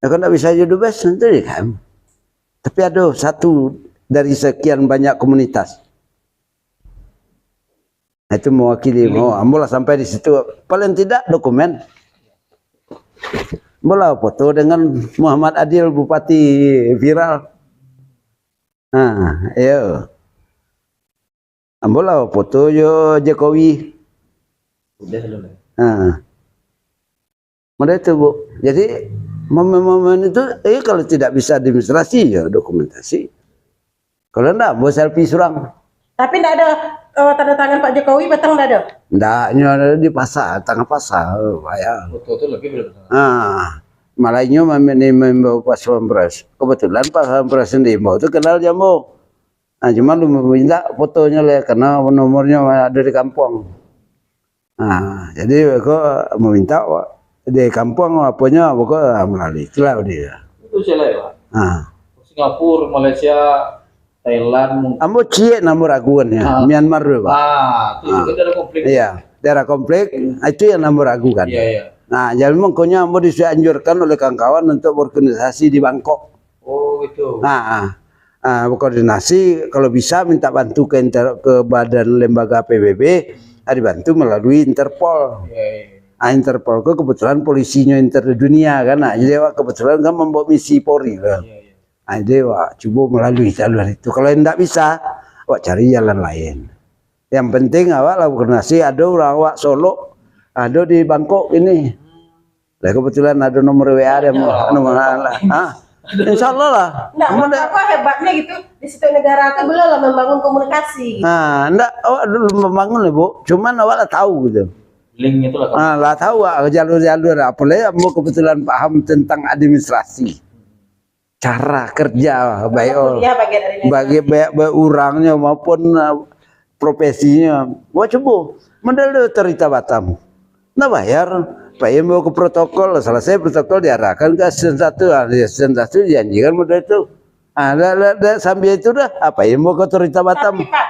Ya kan tidak bisa jadi best nanti IKM. Tapi ada satu dari sekian banyak komunitas. Itu mewakili, ambolah sampai di situ. Paling tidak dokumen. Ambolah foto dengan Muhammad Adil, Bupati viral. Nah, ayo. Ambolah foto yo Jokowi. Nah. Model itu, Bu. Jadi momen-momen itu kalau tidak bisa demonstrasi ya dokumentasi. Kalau enggak, buat selfie surang. Tapi enggak ada tanda tangan Pak Jokowi, batang enggak ada? Enggak, ada di pasar, tengah pasar. Ya. Foto itu lebih belum. Malainya membawa Pak Pampres. Kebetulan Pak Pampres sendiri itu kenal Jambo. Nah, cuma lu minta fotonya lah karena nomornya ada di kampung. Nah, jadi kok meminta di kampung apanya pokok melalui itulah dia. Itu saya ya. Singapura, Malaysia, Thailand. Ambo cie nomor raguan ya. Myanmar dulu, Pak. Itu daerah konflik. Iya, daerah konflik itu yang nomor raguan. Iya. Nah, jadi memangnya ambo dianjurkan oleh kawan-kawan untuk berorganisasi di Bangkok. Oh, gitu. Koordinasi kalau bisa minta bantu ke badan lembaga PBB, dibantu melalui Interpol. Interpol ke kebetulan polisinya dunia kan, jadi kebetulan kan membawa misi Polri kan. Jadi coba melalui jalur itu. Kalau tidak bisa, cari jalan lain. Yang penting awak lah koordinasi. Ada orang awak Solo, ada di Bangkok ini. Lah kebetulan ada nomor WA dia nomor Insya Allah lah. Nah, apa hebatnya gitu di situ negara kan belum membangun komunikasi. Nah, enggak, awak dulu membangun lah Bu. Cuman awak lah tahu gitu. link itulah. Lah tahu jalur-jalur, apalagi mau kebetulan paham tentang administrasi, cara kerja baik Kuliah bagian dari bagi baik orangnya maupun profesinya. Wah coba modal otorita Batam, nah bayar, bayar mau ke protokol, selesai protokol diarahkan ke season 1, season 1 dijanjikan modal itu. Sambil itu dah apa yang mau ke otorita Batam. Tapi Pak,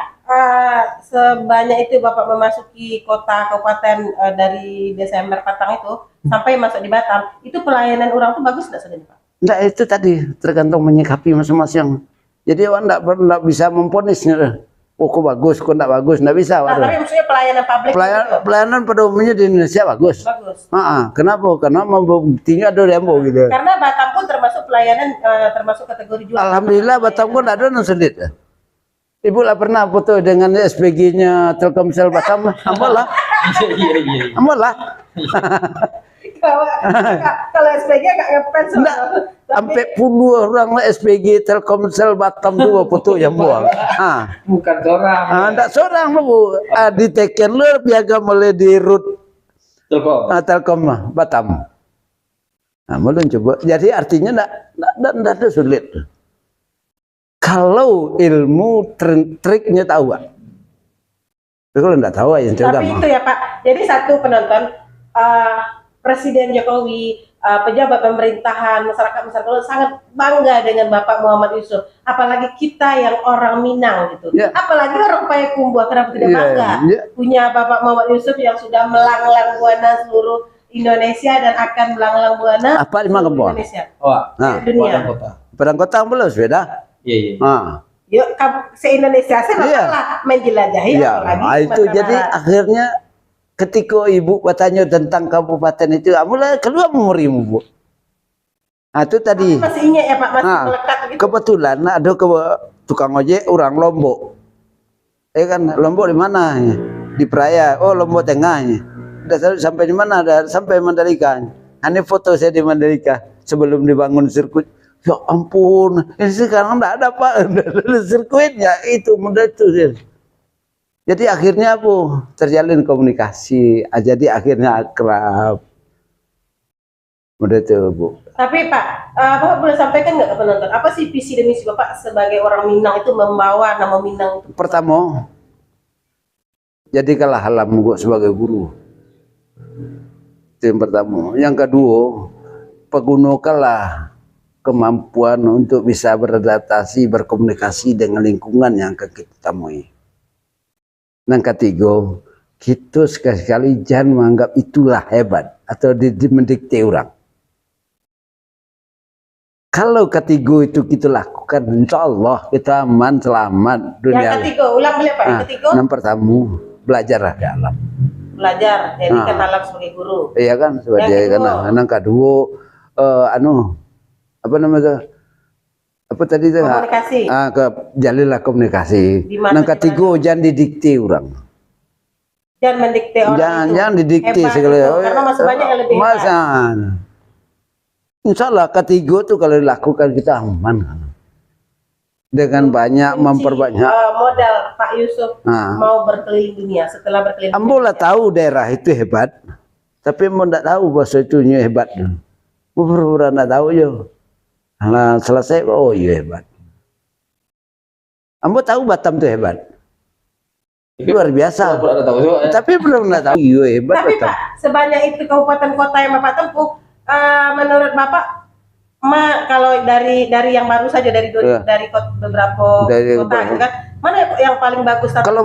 sebanyak itu Bapak memasuki kota kabupaten dari Desember Patang itu sampai masuk di Batam, itu pelayanan orang tuh bagus nggak sebenarnya Pak? Enggak, itu tadi tergantung menyikapi masing-masing. Jadi orang enggak bisa memponisnya. Oh kok bagus, kok enggak bagus, enggak bisa. Nah, tapi maksudnya pelayanan publik Pelayanan pada umumnya di Indonesia bagus. Bagus. Kenapa? Karena membuktinya ada demo gitu. Karena Batam pun termasuk pelayanan termasuk kategori jual. Alhamdulillah Batam pun ada non sulit. Ibu lah pernah foto dengan SPG-nya Telkomsel Batam, ambil lah. Kalau SPG nggak ngefans. Sampai puluh orang lah SPG Telkomsel Batam tuh foto yang buang. Bukan seorang. Enggak seorang Bu. Diteken lu piagam mulai di root Telkom Batam. Mulai coba. Jadi artinya enggak ada sulit. Kalau ilmu triknya tahu, Pak. Kalau enggak tahu ya Tapi itu ya Pak. Jadi satu penonton Presiden Jokowi, pejabat pemerintahan, masyarakat sangat bangga dengan Bapak Muhammad Yusuf. Apalagi kita yang orang Minang gitu. Apalagi orang Payakumbuh, kenapa tidak bangga punya Bapak Muhammad Yusuf yang sudah melanglang buana seluruh Indonesia dan akan melanglang buana Indonesia. Dunia. Padang Kota belum beda. Iya. Yuk, se-Indonesia saya menjelajahi apalagi. Itu jadi akhirnya ketika ibu bertanya tentang kabupaten itu, mulai keluar memorimu Bu. Itu tadi. Masih ingat ya Pak, masih melekat gitu. Kebetulan ada tukang ojek orang Lombok. Kan Lombok di mana? Di Praia. Oh Lombok Tengahnya. Udah sampai di mana? Sampai Mandalika. Ini foto saya di Mandalika sebelum dibangun sirkuit. Ya ampun, ini sekarang enggak ada Pak, ada sirkuitnya itu mudah itu. Jadi akhirnya Bu terjalin komunikasi, jadi akhirnya akrab. Mudah itu Bu. Tapi Pak, Bapak boleh sampaikan nggak ke penonton, apa sih visi dan misi Bapak sebagai orang Minang itu membawa nama Minang itu? Pertama, jadikanlah halam gua sebagai guru. Itu yang pertama. Yang kedua, pergunakanlah kemampuan untuk bisa beradaptasi, berkomunikasi dengan lingkungan yang akan kita temui. Yang ketiga, kita sekali-kali jangan menganggap itulah hebat atau mendikte orang. Kalau ketiga itu kita lakukan, insya Allah kita aman, selamat dunia. Yang ketiga, ulang boleh Pak? Yang ketiga? Yang pertama, belajarlah di alam. Belajar, jadikan alam sebagai guru. Iya kan, sebagai yang kedua, apa namanya? Apa tadi itu? Komunikasi. Jalilah komunikasi. Yang ketiga, jangan didikte orang. Jangan mendikte orang. Jangan didikte segala. Karena masih banyak yang lebih hebat. Insya Allah ketiga tuh kalau dilakukan kita aman. Dengan banyak memperbanyak modal Pak Yusuf mau berkeliling dunia. Setelah berkeliling Ambo lah tahu daerah itu hebat, tapi Ambo tidak tahu bahasa itunya hebat. Pura-pura tidak tahu ya. Nah, selesai, oh iya hebat. Ambo tahu Batam itu hebat. Luar biasa. Tapi belum tahu iya hebat. Tapi Batam. Pak, sebanyak itu kabupaten kota yang Bapak tempuh, menurut Bapak, kalau dari yang baru saja dari beberapa kota gitu kan, mana yang paling bagus? Kalau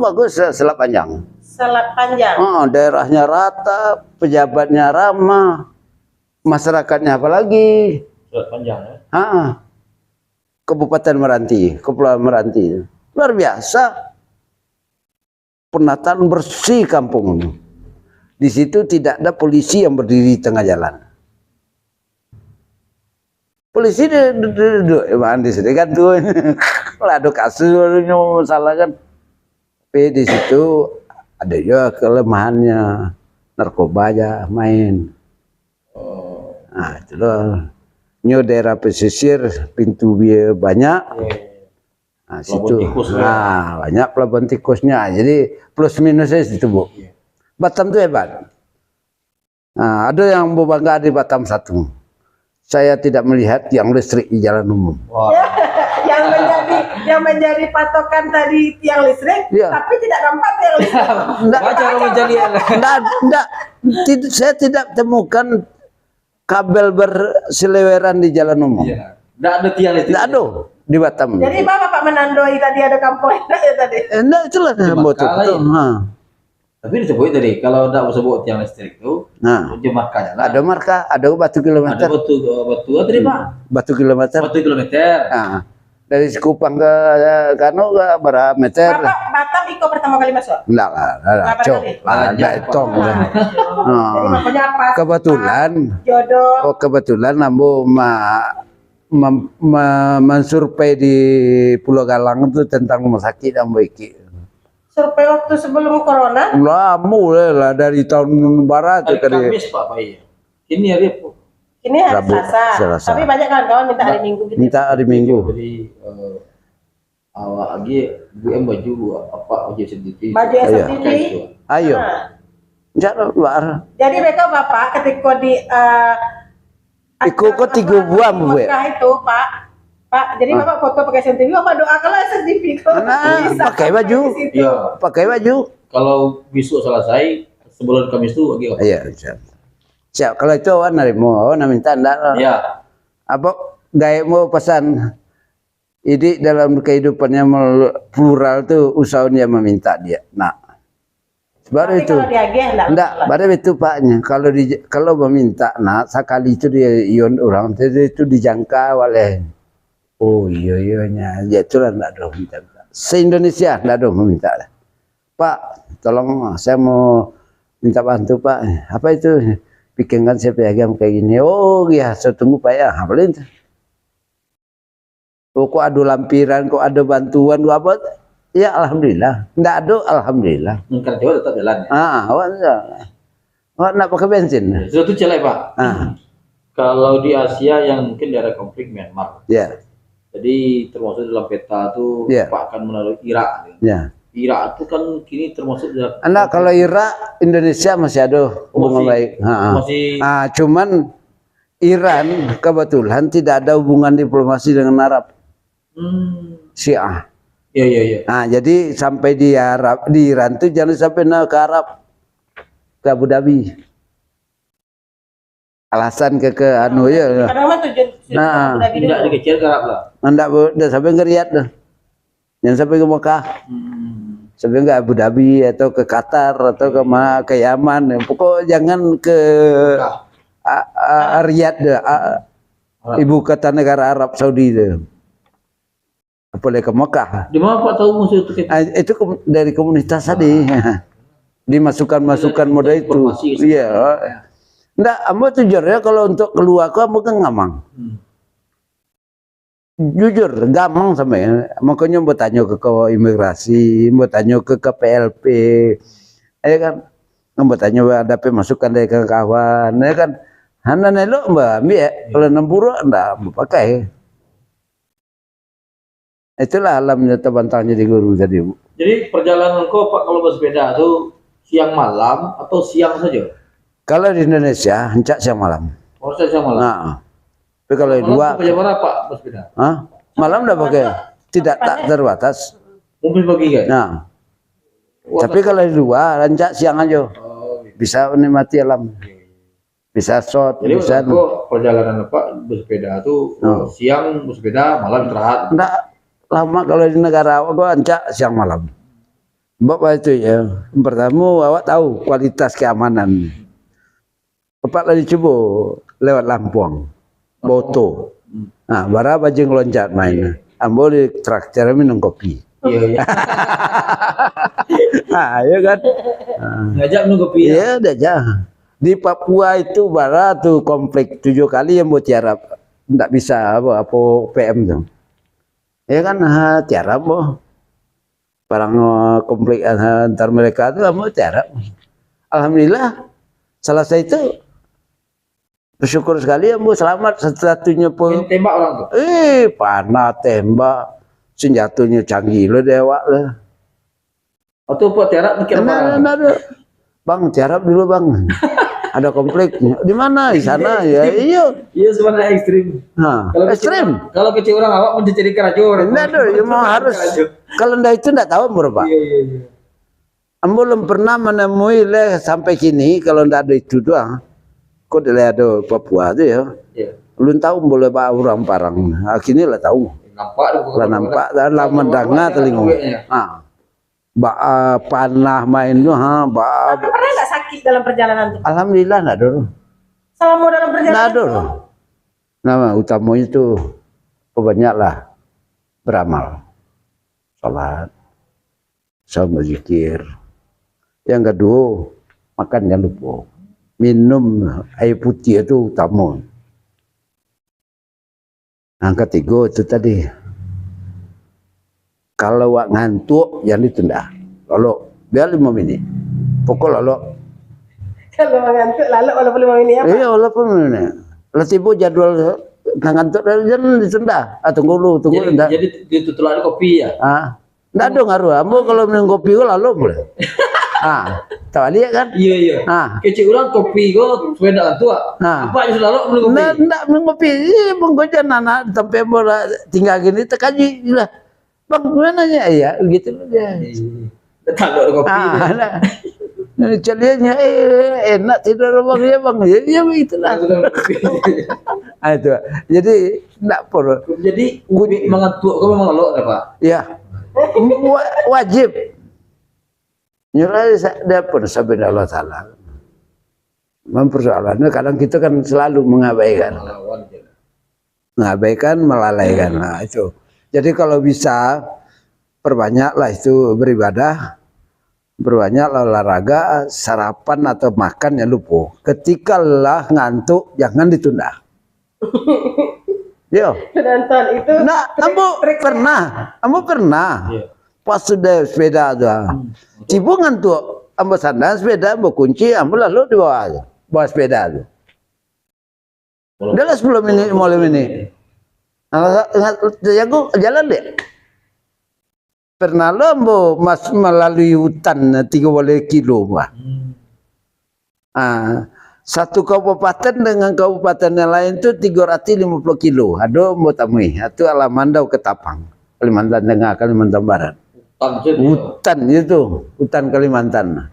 bagus Selat Panjang. Selat Panjang. Daerahnya rata, pejabatnya ramah, masyarakatnya apalagi. Selat Panjang ya. Kabupaten Meranti, Kepulauan Meranti, luar biasa. Penataan bersih kampung ini. Di situ tidak ada polisi yang berdiri di tengah jalan. Polisi duduk di sini kan tuh, kalau ada kasus masalah kan. Tapi di situ ada juga kelemahannya, narkoba aja main. Nah itu loh. Nyo daerah pesisir pintu biaya banyak. Nah situ, banyak pelabuhan tikusnya. Jadi plus minusnya situ Bu. Batam itu hebat. Nah, ada yang berbangga di Batam satu. Saya tidak melihat tiang listrik di jalan umum. Wah. yang menjadi patokan tadi tiang listrik, Iya. tapi tidak nampak tiang listrik. Baca menjadi Saya tidak temukan kabel berseliweran di jalan umum. Iya. Enggak ada tiang listrik. Tidak ada di Batam. Jadi Bapak menandoi tadi ada kampung enak ya tadi. Enggak, itulah betul. Tapi disebut tadi kalau enggak disebut tiang listrik itu, Nah, itu markanya lah. ada marka, ada batu Ada kilometer. batu tadi Pak. Batu kilometer. Batu kilometer. Nah, dari Sekupang ke Kano ke berapa meter? Batam Iko pertama kali masuk. Enggak lah, Berapa cok. kali? Ada tong. Jadi makanya pas Kebetulan, jodoh. kebetulan Ambo mensurvei di Pulau Galang itu tentang rumah sakit Ambo iki. Survei waktu sebelum corona. Lama lah dari tahun barat Hari ke Kamis Pak Iya. Ini hari apa? Ini hari Rabu, Selasa. Tapi banyak kawan-kawan minta hari Minggu gitu. minta hari Minggu. Jadi awal lagi BM baju apa baju sendiri. Baju Iya. SMTV. Ayo, Nah, jangan luar. jadi mereka Bapak ketika di Iku kok 3 buah, Bu. Mekah itu Pak, jadi Bapak foto pakai SMTV, Bapak doakanlah SMTV kok. Nah, bisa pakai sampai baju. di situ. Iya. Pakai baju. Kalau besok selesai sebelum Kamis itu lagi. Iya, siap. Siap. Kalau itu awan narimo, awan minta ndak. Iya. Apa gaya mau pesan ini dalam kehidupannya plural tuh usahanya meminta dia. Nah, baru Tapi itu. kalau diagih Enggak, baru itu paknya. Kalau meminta, nah sekali itu dia ion orang itu dijangka oleh. Oh iya nya, ya itulah enggak ada minta. Se-Indonesia enggak ada meminta. Pak, tolong saya mau minta bantu Pak. Apa itu? Bikinkan saya piagam kayak gini. Oh iya, saya tunggu Pak ya. Boleh. Oh, kok ada lampiran, kok ada bantuan, kok apa? Ya alhamdulillah. Enggak ada, alhamdulillah. Mungkin Jawa tetap jalan ya. Awak nak pakai bensin? Sudah itu celek Pak. Ah, Kalau di Asia yang mungkin daerah konflik Myanmar. ya, Jadi termasuk dalam peta tuh Iya. Pak akan melalui Irak. ya. Irak itu kan kini termasuk dalam Anak kalau Irak, Indonesia masih ada hubungan Masih- baik. masih- Cuman Iran kebetulan tidak ada hubungan diplomasi dengan Arab, Syiah. Iya. Jadi sampai di Iran tuh jangan sampai ke Arab, ke Abu Dhabi. Alasan ke anu ya. Kadang mah tujuan Nah, udah gitu. Tidak dikecil ke Arab lah. Enggak sampai ke Riyadh dah. Jangan sampai ke Mekah. Sampai ke Abu Dhabi atau ke Qatar atau ke Yaman. Pokok jangan ke Riyadh dah. Ibu kota negara Arab Saudi itu. Boleh ke Mekah. Di mana Pak tahu musuh itu? Itu dari komunitas tadi. Dimasukkan modal itu. Informasi. Iya. Enggak, ambo jujur ya kalau untuk keluar aku ambo kan ngamang. Jujur, gampang sampai. Makanya mau tanya ke imigrasi, mau tanya ke KPLP. Ya kan? Mau tanya ada masukan dari kawan, ya kan? Hana nelo mbak, ambil ya. Kalau 60 enggak mau pakai. Itulah alamnya terbantahnya di guru tadi, Bu. Jadi perjalanan kau Pak kalau bersepeda itu siang malam atau siang saja? Kalau di Indonesia, hencak siang malam. Harusnya siang malam. Nah, tapi kalau Malam dua, sampai jam berapa Pak bersepeda? malam udah pakai, tidak tak terbatas. Mobil pagi kan? Nah, tapi kalau di dua, hencak siang aja, Oh, gitu. bisa menikmati alam, bisa shot, Jadi bisa. kok perjalanan Pak bersepeda itu siang bersepeda, malam istirahat. Enggak lama kalau di negara awak gua hencak siang malam. Bapak itu ya, pertama awak tahu kualitas keamanan. Bapak lagi coba lewat Lampung, Boto. Nah, bara bajeng loncat main. Ambo di traktir minum kopi. Iya. Ya kan? Ngajak minum kopi. Iya, udah jah. Di Papua itu bara tuh konflik 7 kali yang mau tiarap. Enggak bisa apa PM tuh. Ya kan, tiarap boh. Barang konflik antar mereka itu mau tiarap. Alhamdulillah selesai itu bersyukur sekali ya Bu, selamat satu-satunya Yang tembak orang tuh. panah tembak senjatanya canggih lo dewa lah. Atau Pak tiarap mikir apa? Nah, Bang, tiarap dulu bang. Ada konflik. Di mana? Di sana ya. Iya. Iya sebenarnya ekstrim. Nah, ekstrim. Kalau kecil orang awak mau jadi kerajo. Enggak dong, ya mau harus. Kalau ndak itu enggak tahu berapa. Iya. Ambo belum pernah menemui leh sampai kini kalau ndak ada itu doang. Kok ada Papua tuh ya. Iya. Belum tahu boleh bawa orang parang. Akhirnya lah tahu. Nampak lah mendengar telinga. Ah. Panah main tuh Tapi pernah nggak sakit dalam perjalanan tuh? Alhamdulillah enggak ada. Selama dalam perjalanan Enggak ada. tuh? Nama utamanya itu banyaklah beramal. Salat. Sama zikir. Yang kedua, makan jangan lupa. Minum air putih itu utama. Yang ketiga itu tadi. Kalau wak ngantuk jangan ditunda. Lalu biar 5 menit. Pokok lalu. Kalau ngantuk lalu walaupun 5 menit apa? Iya walaupun 5 menit. Kalau tiba jadwal ngantuk jangan ditunda. Tunggu dulu, tunggu. Jadi ditutup kopi ya? Enggak ada ngaruh. Ambo kalau minum kopi lalu boleh. Tahu lihat kan? Iya. Kecil orang kopi kok sepeda tua. Apa yang selalu minum kopi? Enggak minum kopi. Iya banggojan anak sampai bola tinggal gini tekaji lah. Bang gimana ya gitu aja. Tahu kopi. Celianya enak tidur bang ya bang ya begitulah. Itu. Jadi enggak perlu. Jadi mengantuk kau memang lo apa? Ya. Wajib. Nyuruh dia pun sampai Allah Ta'ala. Mempersoalannya kadang kita kan selalu mengabaikan. Mengabaikan, melalaikan. Nah itu. Jadi kalau bisa perbanyaklah itu beribadah, perbanyaklah olahraga, sarapan atau makan ya lupa. Ketika lelah ngantuk jangan ditunda. Yo. Penonton itu. Nah, ambo pernah. Pas sudah sepeda tuh. Cibu ngantuk, ambo sandang sepeda, ambo kunci, ambo lalu dibawa aja. Bawa sepeda tuh. Udah 10 menit, 5 menit. Jago jalan deh. Pernah lo ambo melalui hutan 30 kilo. Satu kabupaten dengan kabupaten yang lain itu 350 kilo. Ada ambo tamui. Itu Alamandau Ketapang, Kalimantan Tengah, Kalimantan Barat. Hutan itu, hutan Kalimantan.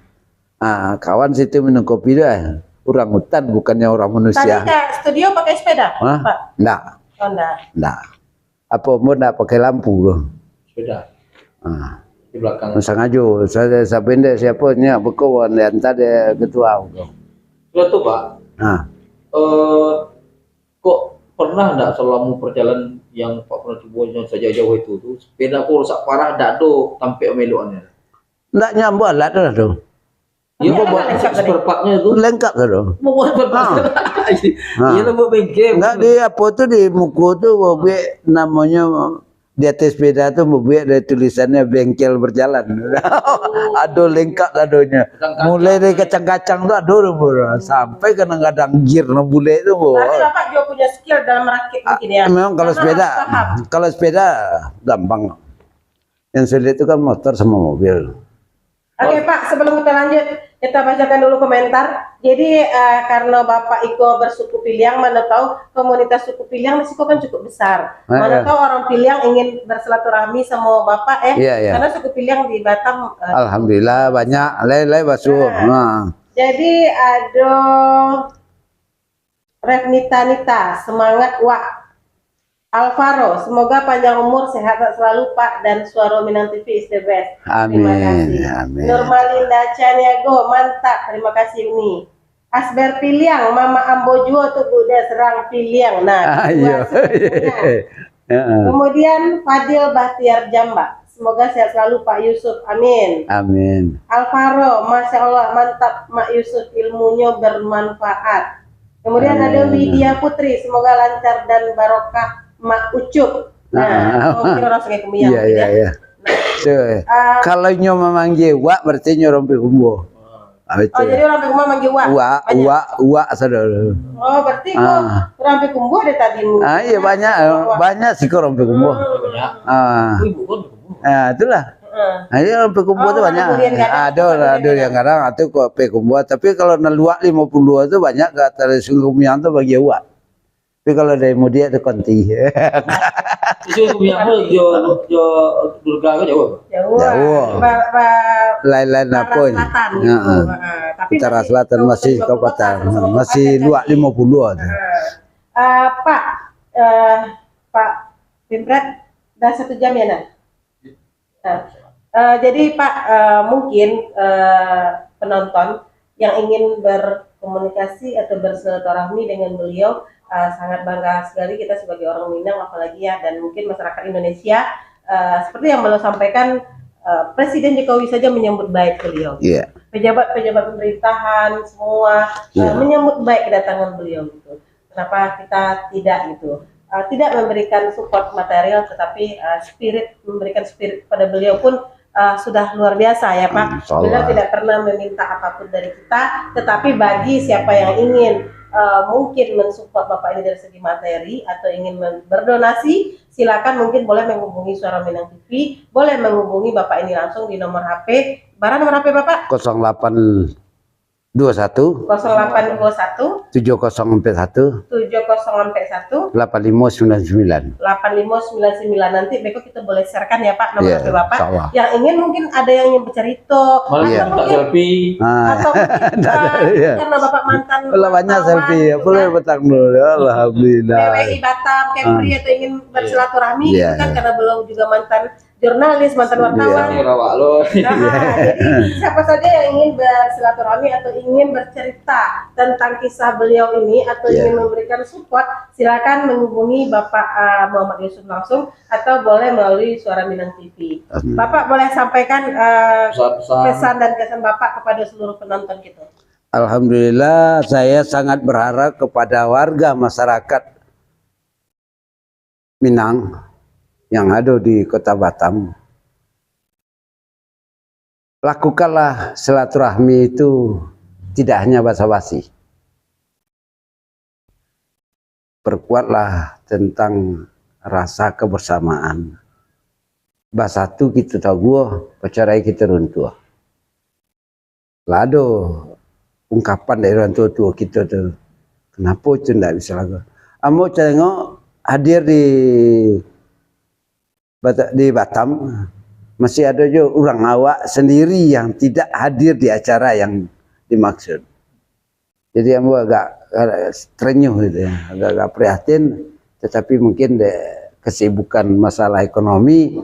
Kawan situ minum kopi dah. Orang hutan bukannya orang manusia. Tadi ke studio pakai sepeda, Pak? Enggak. Oh, enggak. Apa mau enggak pakai lampu loh. Sepeda. Di belakang. Sengaja saya pendek siapanya berkawan dan tadi ketua. Lo tuh Pak. Kok pernah enggak selama perjalanan yang Pak pernah coba saja jauh itu tuh sepeda kok rusak parah enggak do sampai meluannya? Enggak nyambung lah tuh. Iya bawa spare-partnya itu lengkap tuh. Bawa spare-part. Iya lo bawa bengkel. Enggak di apa tuh di muku tuh bawa namanya di atas sepeda tuh membuat ada tulisannya bengkel berjalan. Aduh lengkap adonya. Mulai dari kacang-kacang tuh aduh sampai kadang-kadang gear bule itu. Berarti Bapak juga punya skill dalam merakit mungkin ya. Memang kalau sepeda gampang. Yang sulit itu kan motor sama mobil. Oke Pak, sebelum kita lanjut, kita bacakan dulu komentar. Jadi karena Bapak Iko bersuku Piliang, mana tahu komunitas suku Piliang di Siko kan cukup besar. Mana tahu orang Piliang ingin bersilaturahmi sama Bapak karena suku Piliang di Batam. Alhamdulillah banyak, lele basuh. Jadi ada Revnita, semangat Wak. Alvaro, semoga panjang umur, sehat selalu Pak, dan suara Minang TV is the best. Amin. Terima kasih. Amin. Nurmalinda Caniago, mantap. Terima kasih Uni. Asber Piliang, Mama Ambo Juo tuh udah serang Piliang. Nah, kemudian Fadil Bahtiar Jamba, semoga sehat selalu Pak Yusuf. Amin. Amin. Alvaro, Masya Allah, mantap Mak Yusuf, ilmunya bermanfaat. Kemudian ada Widya Putri, semoga lancar dan barokah Mak Ucup. Mungkin orang sungai Kemiang. Iya. Kalau nyo memanggil wak berarti nyo rompi kumbo. Jadi rompi kumbo manggil wak. Wak saudara. Oh, berarti kok rompi kumbo ada tadi. Iya banyak sih kok rompi kumbo. Itulah. Nah, ini pekumbu Oh, tuh banyak. durian gadang. Ada yang kadang atau kok pekumbu, tapi kalau naluak 52 tuh banyak ke dari sunggumian tuh bagi uak. Tapi kalau dari mudia itu konti. Itu yang apa jo Durga ke jauh. Jauh. Lain-lain apa ini? Selatan gitu. Heeh. Tapi Utara selatan masih kabupaten, masih luak 50 ada. Pak, Pak Pimpret, udah 1 jam ya, Nah? Jadi Pak, mungkin penonton yang ingin berkomunikasi atau bersilaturahmi dengan beliau, sangat bangga sekali kita sebagai orang Minang, apalagi ya, dan mungkin masyarakat Indonesia, seperti yang beliau sampaikan, Presiden Jokowi saja menyambut baik beliau. Iya. Pejabat-pejabat pemerintahan semua menyambut baik kedatangan beliau gitu. Kenapa kita tidak gitu? Tidak memberikan support material, tetapi memberikan spirit pada beliau pun sudah luar biasa ya Pak. Beliau tidak pernah meminta apapun dari kita, tetapi bagi siapa yang ingin mungkin mensupport Bapak ini dari segi materi atau ingin berdonasi, silakan mungkin boleh menghubungi Suara Minang TV, boleh menghubungi Bapak ini langsung di nomor HP. Nomor HP Bapak? 0821 0821 7041 7041 8599. 8599. Nanti besok kita boleh sharekan ya Pak nomor HP Bapak. Insyaallah. Yang ingin mungkin ada yang ingin bercerita Malah minta selfie. atau mungkin karena Bapak mantan Banyak selfie ya, boleh petang dulu. Alhamdulillah. PWI Batam, Kepri atau ingin bersilaturahmi itu Iya. kan karena belum juga mantan jurnalis, mantan wartawan. Ini rawak lo. Jadi siapa saja yang ingin bersilaturahmi atau ingin bercerita tentang kisah beliau ini atau ingin memberikan support, silakan menghubungi Bapak Muhammad Yusuf langsung atau boleh melalui Suara Minang TV. Bapak boleh sampaikan pesan dan kesan Bapak kepada seluruh penonton kita. Alhamdulillah, saya sangat berharap kepada warga masyarakat Minang yang ada di Kota Batam. Lakukanlah silaturahmi itu tidak hanya basa-basi. Perkuatlah tentang rasa kebersamaan. Bahasa itu kita tahu gua, pacarai kita runtuh. Lado ungkapan dari orang tua kita tuh, kenapa itu tidak bisa lagu? Ambo tengok hadir di Batam, masih ada juga orang awak sendiri yang tidak hadir di acara yang dimaksud. Jadi ambo agak terenyuh gitu ya, agak prihatin, tetapi mungkin kesibukan masalah ekonomi,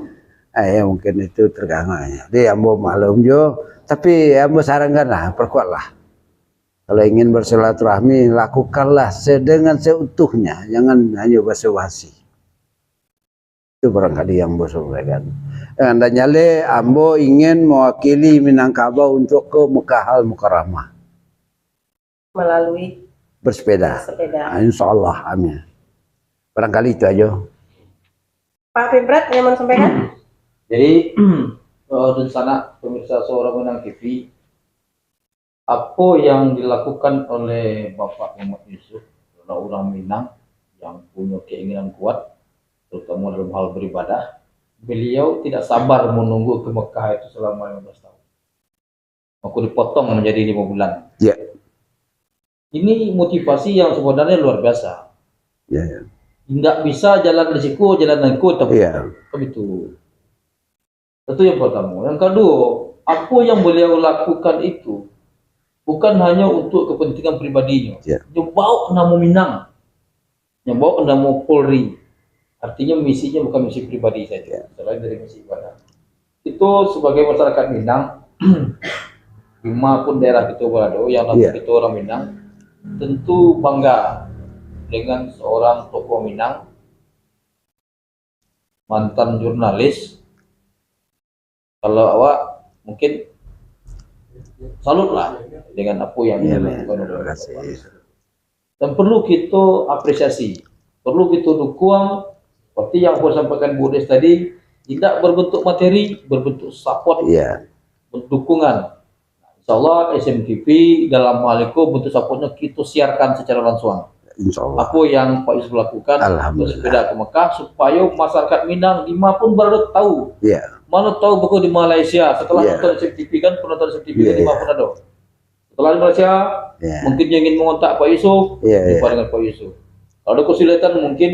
ya mungkin itu terganggu. Jadi ambo maklum juga, tapi ambo sarankan lah, perkuatlah. Kalau ingin bersilaturahmi, lakukanlah dengan seutuhnya, jangan hanya basa-basi. Itu barangkali yang Ambo sampaikan. Dan nyale Ambo ingin mewakili Minangkabau untuk ke Mekah Al-Mukarramah Melalui bersepeda. Nah, insya Allah, amin. Barangkali itu aja. Pak Pimpret yang mau sampaikan? Jadi rencana pemirsa Suara Minang TV, apa yang dilakukan oleh Bapak Muhammad Yusuf, orang Minang yang punya keinginan kuat, terutama dalam hal beribadah, beliau tidak sabar menunggu ke Mekah itu selama 15 tahun. Aku dipotong menjadi 5 bulan. Ya. Ini motivasi yang sebenarnya luar biasa. Ya. Tidak bisa jalan risiko, jalan ikut, tapi itu. Itu yang pertama. Yang kedua, apa yang beliau lakukan itu bukan hanya untuk kepentingan pribadinya. Yang bawa nama Minang, yang bawa nama Polri. Artinya misinya bukan misi pribadi saja, selain dari misi ibadah. Itu sebagai masyarakat Minang, dimanapun daerah kita berada, yang nanti kita orang Minang, tentu bangga dengan seorang tokoh Minang, mantan jurnalis. Kalau awak mungkin salutlah dengan apa yang dilakukan oleh Bapak. Dan perlu kita apresiasi, perlu kita dukung. Seperti yang saya sampaikan Bu Des tadi, tidak berbentuk materi, berbentuk support, dukungan. Insya Allah SMTV dalam hal itu bentuk supportnya kita siarkan secara langsung. Insya Allah. Apa yang Pak Yusuf lakukan bersepeda ke Mekah supaya masyarakat Minang dimanapun berada tahu mana tahu buku di Malaysia setelah Iya. nonton SMTV kan penonton SMTV Iya, di iya. Manado. Setelah di Malaysia Iya. mungkin yang ingin mengontak Pak Yusuf, Iya, jumpa iya. dengan Pak Yusuf. Kalau ada kesulitan mungkin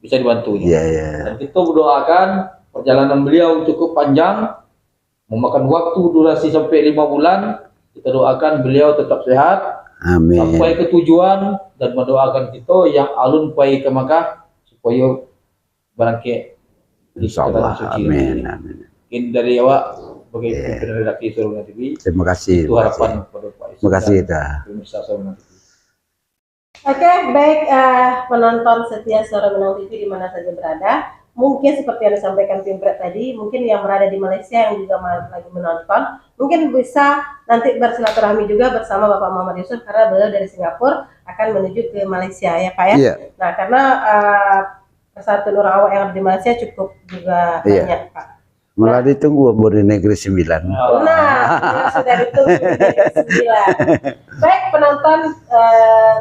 bisa dibantunya. Iya, iya. Dan kita berdoakan perjalanan beliau cukup panjang, memakan waktu durasi sampai 5 bulan. Kita doakan beliau tetap sehat Amin. sampai ke tujuan dan mendoakan kita yang alun pai ke Makkah supaya berangkat di Insyaallah. sekitaran suci. Amin. Amin. Mungkin dari awak sebagai pimpinan redaksi Suara Minang TV, Terima kasih. itu harapan kepada Pak Yusuf. Terima kasih dan kita. pemirsa Suara Minang TV. Oke, baik penonton setia Suara Minang TV di mana saja berada. Mungkin seperti yang disampaikan Pimpret tadi, mungkin yang berada di Malaysia yang juga lagi menonton, mungkin bisa nanti bersilaturahmi juga bersama Bapak Muhammad Yusuf karena beliau dari Singapura akan menuju ke Malaysia ya Pak ya. Iya. Nah karena persatuan orang awak yang ada di Malaysia cukup juga Iya. banyak Pak. Malah ditunggu Ambo di Negeri 9. Nah, beliau sudah ditunggu di Negeri 9. Baik penonton,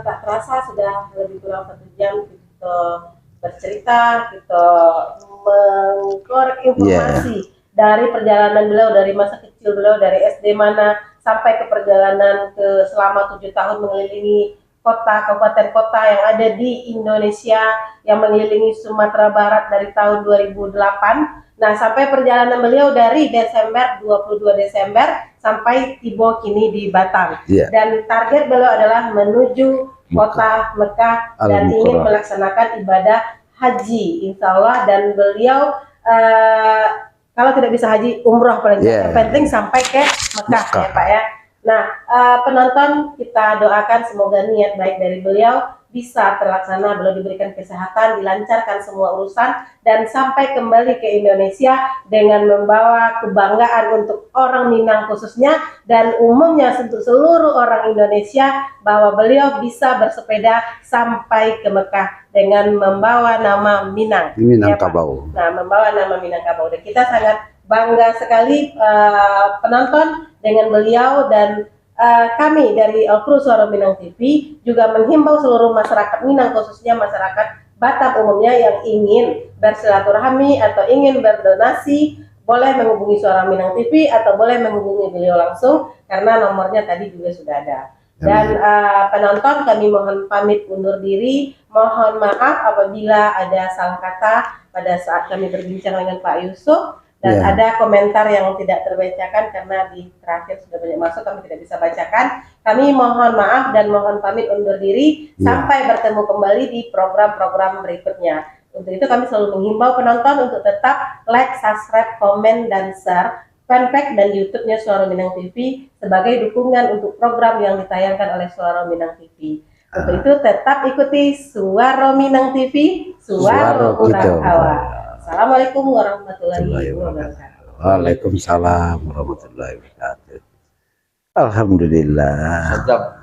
tak terasa sudah lebih kurang 1 jam kita bercerita, kita mengkorek informasi dari perjalanan beliau, dari masa kecil beliau, dari SD mana sampai ke perjalanan ke selama 7 tahun mengelilingi kota, kabupaten kota yang ada di Indonesia, yang mengelilingi Sumatera Barat dari tahun 2008. Nah, sampai perjalanan beliau dari Desember, 22 Desember sampai tiba kini di Batam. Iya. Dan target beliau adalah menuju kota Mekah dan ingin Al-Mukarram. melaksanakan ibadah haji, insya Allah. Dan beliau kalau tidak bisa haji, umroh paling Yeah. yang penting sampai ke Mekah Mekah. ya Pak ya. Nah, penonton kita doakan semoga niat baik dari beliau bisa terlaksana, beliau diberikan kesehatan, dilancarkan semua urusan, dan sampai kembali ke Indonesia dengan membawa kebanggaan untuk orang Minang khususnya, dan umumnya untuk seluruh orang Indonesia, bahwa beliau bisa bersepeda sampai ke Mekah dengan membawa nama Minang. Ya, Pak? Minangkabau. Nah, membawa nama Minangkabau. Dan kita sangat bangga sekali penonton dengan beliau, dan kami dari Kru Suara Minang TV juga menghimbau seluruh masyarakat Minang, khususnya masyarakat Batam umumnya yang ingin bersilaturahmi atau ingin berdonasi, boleh menghubungi Suara Minang TV atau boleh menghubungi beliau langsung karena nomornya tadi juga sudah ada. Dan penonton, kami mohon pamit undur diri, mohon maaf apabila ada salah kata pada saat kami berbincang dengan Pak Yusuf. Dan Ya. ada komentar yang tidak terbacakan karena di terakhir sudah banyak masuk, kami tidak bisa bacakan. Kami mohon maaf dan mohon pamit undur diri Ya. sampai bertemu kembali di program-program berikutnya. Untuk itu kami selalu menghimbau penonton untuk tetap like, subscribe, komen, dan share fanpage dan YouTube-nya Suara Minang TV sebagai dukungan untuk program yang ditayangkan oleh Suara Minang TV. Untuk itu tetap ikuti Suara Minang TV, Suara Suara kita. Orang Awak. Assalamualaikum warahmatullahi wabarakatuh. Waalaikumsalam warahmatullahi wabarakatuh. Alhamdulillah. Sedap.